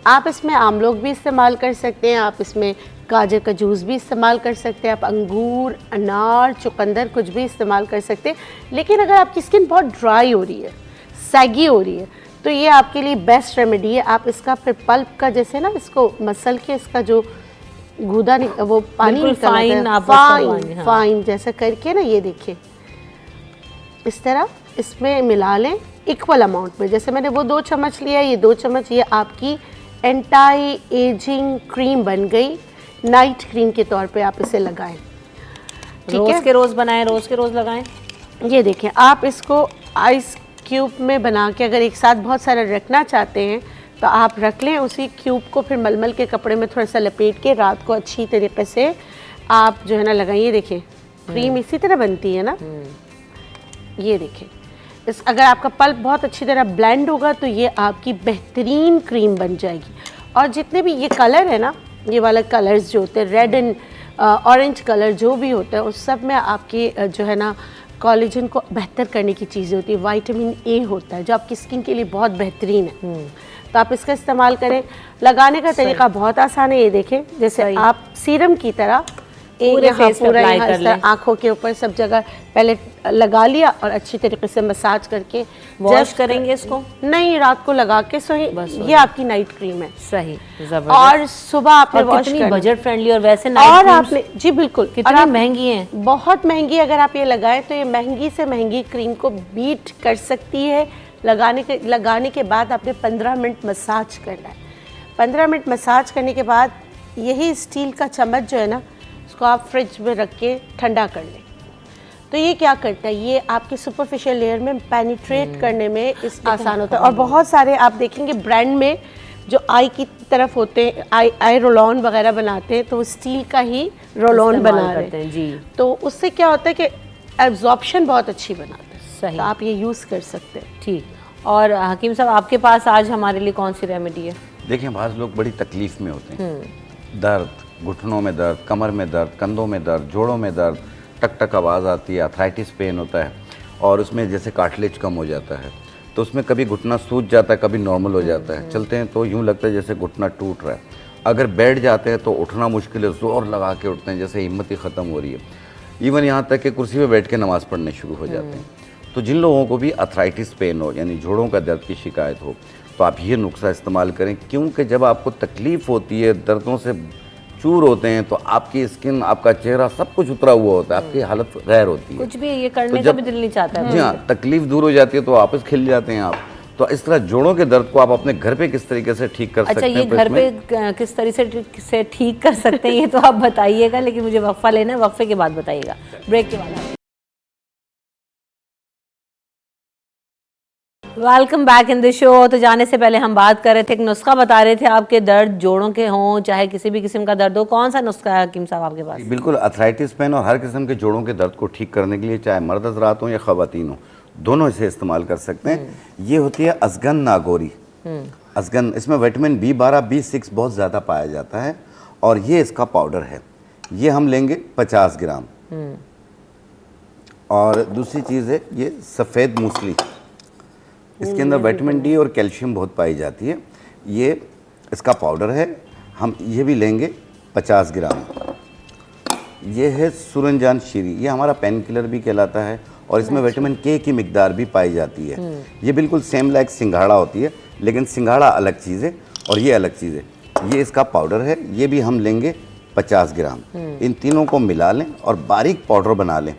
आप इसमें आमलोक भी इस्तेमाल कर सकते हैं, आप इसमें गाजर का जूस भी इस्तेमाल कर सकते हैं, आप अंगूर, अनार, चुकंदर कुछ भी इस्तेमाल कर सकते हैं। लेकिन अगर आपकी स्किन बहुत ड्राई हो रही है, सैगी हो रही है, तो ये आपके लिए बेस्ट रेमेडी है। आप इसका फिर पल्प का जैसे ना इसको मसल के इसका जो गूदा वो पानी फाइन जैसा करके ना, ये देखिए इस तरह इसमें मिला लें इक्वल अमाउंट में। जैसे मैंने वो 2 चम्मच लिया, ये 2 चम्मच, ये आपकी एंटी एजिंग क्रीम बन गई। नाइट क्रीम के तौर पे आप इसे लगाएं। रोज़ के रोज़ बनाएं, रोज़ के रोज़ लगाएं। ये देखें, आप इसको आइस क्यूब में बना के अगर एक साथ बहुत सारा रखना चाहते हैं तो आप रख लें। उसी क्यूब को फिर मलमल के कपड़े में थोड़ा सा लपेट के रात को अच्छी तरीके से आप जो है ना लगाइए। देखें क्रीम इसी तरह बनती है ना, ये देखें। इस अगर आपका पल्प बहुत अच्छी तरह ब्लेंड होगा तो ये आपकी बेहतरीन क्रीम बन जाएगी। और जितने भी ये कलर है ना, ये वाला कलर्स जो होते हैं रेड एंड ऑरेंज कलर जो भी होता है, उस सब में आपके जो है ना कोलेजन को बेहतर करने की चीज़ें होती है। विटामिन ए होता है जो आपकी स्किन के लिए बहुत बेहतरीन है, तो आप इसका इस्तेमाल करें। लगाने का तरीका बहुत आसान है। ये देखें, जैसे आप सीरम की तरह पूरे फेस पे अप्लाई कर लें, आँखों के ऊपर सब जगह पहले लगा लिया और अच्छी तरीके से मसाज करके वॉश करेंगे इसको? नहीं, रात को लगा के सोई। ये आपकी नाइट क्रीम है। सही, और सुबह आपने वॉश करनी। बजट फ्रेंडली और वैसे और आपने जी बिल्कुल, कितनी महंगी है, बहुत महंगी। अगर आप ये लगाएं तो ये महंगी से महंगी क्रीम को बीट कर सकती है। लगाने के बाद आपने 15 मिनट मसाज करना है। 15 मिनट मसाज करने के बाद यही स्टील का चम्मच जो है ना, उसको आप फ्रिज में रख के ठंडा कर लें। तो ये क्या करता है, ये आपकी सुपरफिशियल लेयर में पेनिट्रेट करने में इस आसान होता है। और बहुत सारे आप देखेंगे ब्रांड में जो आई की तरफ होते हैं, आई रोल ऑन वगैरह बनाते हैं, तो वो स्टील का ही रोल ऑन बना रहे हैं जी। तो उससे क्या होता है कि एब्जॉर्प्शन बहुत अच्छी बनाते हैं। सही, तो आप ये यूज़ कर सकते हैं। ठीक। और हकीम साहब, आपके पास आज हमारे लिए कौन सी रेमेडी है? देखिए, बाज़ लोग बड़ी तकलीफ़ में होते हैं, दर्द, घुटनों में दर्द, कमर में दर्द, कंधों में दर्द, जोड़ों में दर्द, टक टक आवाज़ आती है, आर्थराइटिस पेन होता है, और उसमें जैसे कार्टिलेज कम हो जाता है, तो उसमें कभी घुटना सूज जाता है, कभी नॉर्मल हो जाता है। चलते हैं तो यूँ लगता है जैसे घुटना टूट रहा है। अगर बैठ जाते हैं तो उठना मुश्किल है, ज़ोर लगा के उठते हैं जैसे हिम्मत ही ख़त्म हो रही है। इवन यहाँ तक कि कुर्सी पे बैठ के नमाज़ पढ़ने शुरू हो जाते हैं। तो जिन लोगों को भी आर्थराइटिस पेन हो, यानी जोड़ों का दर्द की शिकायत हो, तो आप ये नुस्खा इस्तेमाल करें। क्योंकि जब आपको तकलीफ़ होती है, दर्दों से चूर होते हैं, तो आपकी स्किन, आपका चेहरा, सब कुछ उतरा हुआ होता है, आपकी हालत गैर होती है, कुछ भी ये करने का भी दिल नहीं चाहता है। जी हाँ, तकलीफ दूर हो जाती है तो वापस खिल जाते हैं आप। तो इस तरह जोड़ों के दर्द को आप अपने घर पे किस तरीके से ठीक कर सकते हैं? अच्छा, ये घर पे किस तरीके से ठीक कर सकते हैं ये तो आप बताइएगा, लेकिन मुझे वक्फा लेना है, वक्फे के बाद बताइएगा, ब्रेक के बाद। Welcome back in the show. तो जाने से पहले हम बात कर रहे थे, एक नुस्खा बता रहे थे, आपके दर्द जोड़ों के हों चाहे किसी भी किस्म का दर्द हो, कौन सा नुस्खा है हकीम साहब आपके पास? बिल्कुल, आर्थराइटिस पेन और हर किस्म के जोड़ों के दर्द को ठीक करने के लिए चाहे मर्द हज़रात हों या ख़वातीन हों, दोनों इसे इस्तेमाल कर सकते हैं। ये होती है अज़गन नागौरी। अज़गन, इसमें विटामिन B12, B6 बहुत ज़्यादा पाया जाता है, और ये इसका पाउडर है। ये हम लेंगे 50 ग्राम। और दूसरी चीज़ है ये सफ़ेद मूसली, इसके अंदर विटामिन D और कैल्शियम बहुत पाई जाती है। ये इसका पाउडर है, हम ये भी लेंगे 50 ग्राम। ये है सूरजजान शीरी, ये हमारा पेन किलर भी कहलाता है, और इसमें विटामिन K की मिकदार भी पाई जाती है। ये बिल्कुल सेम लाइक सिंघाड़ा होती है, लेकिन सिंघाड़ा अलग चीज़ है और ये अलग चीज़ है। ये इसका पाउडर है, ये भी हम लेंगे 50 ग्राम। इन तीनों को मिला लें और बारीक पाउडर बना लें।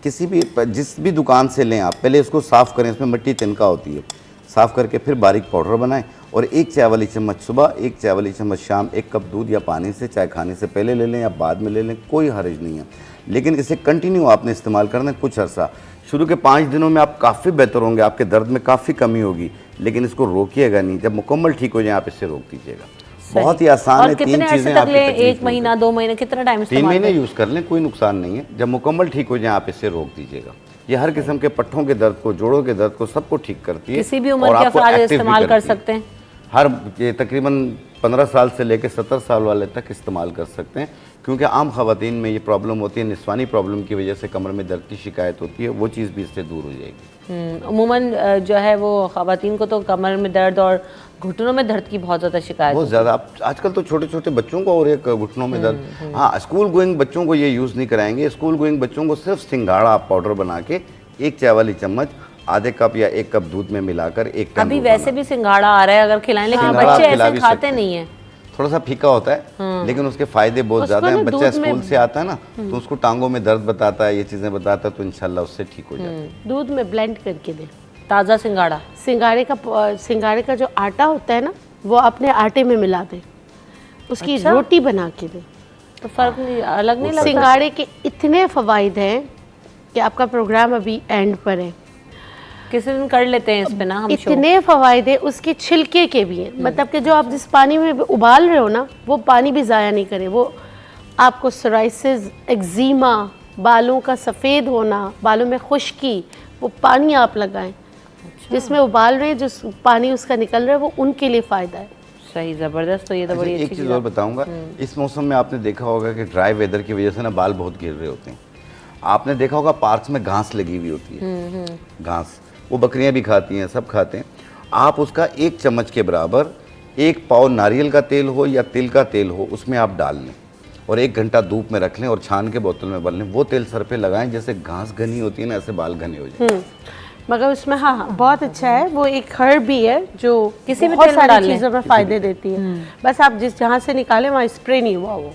किसी भी जिस भी दुकान से लें आप, पहले इसको साफ़ करें, इसमें मिट्टी तिनका होती है, साफ़ करके फिर बारीक पाउडर बनाएं और 1 चाय वाली चम्मच सुबह, 1 चाय वाली चम्मच शाम, 1 कप दूध या पानी से, चाय खाने से पहले ले लें या बाद में ले लें, कोई हर्ज नहीं है। लेकिन इसे कंटिन्यू आपने इस्तेमाल करना है कुछ अर्सा। शुरू के 5 दिनों में आप काफ़ी बेहतर होंगे, आपके दर्द में काफ़ी कमी होगी, लेकिन इसको रोकिएगा नहीं। जब मुकम्मल ठीक हो जाए आप इससे रोक दीजिएगा। बहुत ही आसान और है। 3 कितने चीज़ें अरसे तक आपकी लें? तकलीफ 1 महीना, 2 महीने, कितना टाइम 3 इस्तेमाल महीने करें? यूज़ कर लें, कोई नुकसान नहीं है। जब मुकम्मल ठीक हो जाए आप इससे रोक दीजिएगा। ये हर किस्म के पट्ठों के दर्द को, जोड़ों के दर्द को, सबको ठीक करती है। किसी भी उम्र और के आपको अफराद एक्टिव भी इस्तेमाल कर करती है। सकते हैं? हर ये तकरीबन 15 साल से लेकर 70 साल वाले तक इस्तेमाल कर सकते हैं, क्योंकि आम ख़वातीन में ये प्रॉब्लम होती है, निस्वानी प्रॉब्लम की वजह से कमर में दर्द की शिकायत होती है, वो चीज़ भी इससे दूर हो जाएगी। अमूमन जो है वो ख़वातीन को तो कमर में दर्द और घुटनों में दर्द की बहुत ज़्यादा शिकायत बहुत ज़्यादा। आजकल तो छोटे छोटे बच्चों को और एक घुटनों में दर्द। हाँ, स्कूल गोइंग बच्चों को ये यूज़ नहीं कराएंगे। स्कूल गोइंग बच्चों को सिर्फ सिंघाड़ा आप पाउडर बना के 1 चाय वाली चम्मच आधे कप या 1 कप दूध में मिलाकर 1 टाइम अभी वैसे भी सिंघाड़ा आ रहा है अगर खिलाएं, लेकिन सिंघाड़ा बच्चे खिला ऐसे भी खाते सकते हैं। नहीं है। थोड़ा सा फीका होता है, लेकिन उसके फायदे बहुत उसको ज़्यादा ना हैं। बच्चा दूध में- स्कूल से आता है ना, तो उसको टांगों में दर्द बताता है, ये चीज़ें बताता है, तो इंशाल्लाह उससे ठीक हो जाता है। दूध में ब्लेंड करके दें। ताज़ा सिंघाड़ा। सिंघाड़े का जो आटा होता है ना, वो अपने आटे में मिला दें, उसकी अच्छा? रोटी बना के दें। तो फर्क नहीं, अलग नहीं लगता? सिंघाड़े के इतने फ़वाइद हैं कि आपका प्रोग्राम अभी एंड पर है। किसी दिन कर लेते हैं इस पे ना हम शो। इतने फ़वाइद हैं, उसके छिलके के भी हैं। मतलब कि जो आप जिस पानी में उबाल रहे हो ना, वो पानी भी ज़ाया नहीं करे। वो आपको सोराइसिस, एक्जीमा, बालों का सफ़ेद होना, बालों में खुश्की, वो पानी आप लगाएं। जिसमें उबाल रहे हैं, जो पानी उसका निकल रहा है, वो उनके लिए फ़ायदा है। सही, ज़बरदस्त। तो ये तो अच्छा, बड़ी एक अच्छी चीज़ चीज़ और है। बताऊंगा। इस मौसम में आपने देखा होगा कि ड्राई वेदर की वजह से ना बाल बहुत गिर रहे होते हैं। आपने देखा होगा पार्क्स में घास लगी हुई होती है, घास, वो बकरियां भी खाती हैं, सब खाते हैं। आप उसका 1 चम्मच के बराबर 1 पाव नारियल का तेल हो या तिल का तेल हो, उसमें आप डाल लें और 1 घंटा धूप में रख लें और छान के बोतल में भर लें। वो तेल सर पे लगाएं, जैसे घास घनी होती है ना, ऐसे बाल घने हो जाए। मगर उसमें हाँ बहुत अच्छा है, वो एक हर्ब भी है जो किसी भी बहुत तेल में सारी डाल लें। चीज़ों में फ़ायदे देती है। बस आप जिस जहाँ से निकालें वहाँ स्प्रे नहीं हुआ वो,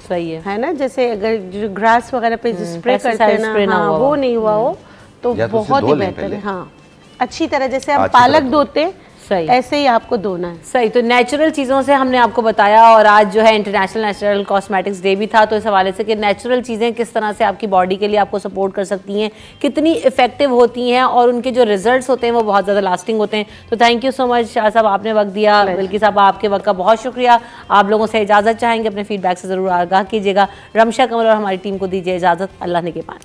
सही है। है ना। जैसे अगर जो ग्रास वगैरह पे जो स्प्रे करते हैं pesticide spray ना, ना हाँ, हुआ वो हो। नहीं हुआ हो तो या तो उसे बहुत धो ही लें बेहतर पहले। है। हाँ, अच्छी तरह जैसे हम अच्छी तरह पालक धो। धोते सही। ऐसे ही आपको धोना है। सही। तो नेचुरल चीज़ों से हमने आपको बताया, और आज जो है इंटरनेशनल नेचुरल कॉस्मेटिक्स डे भी था, तो इस हवाले से कि नेचुरल चीज़ें किस तरह से आपकी बॉडी के लिए आपको सपोर्ट कर सकती हैं, कितनी इफेक्टिव होती हैं, और उनके जो रिजल्ट्स होते हैं वो बहुत ज़्यादा लास्टिंग होते हैं। तो thank you so much Shah साहब, आपने वक्त दिया। बिल्की साहब, आपके वक्त का बहुत शुक्रिया। आप लोगों से इजाज़त चाहेंगे, अपने फीडबैक से ज़रूर आगाह कीजिएगा। रमशा कमल और हमारी टीम को दीजिए इजाज़त। अल्लाह ने के पान।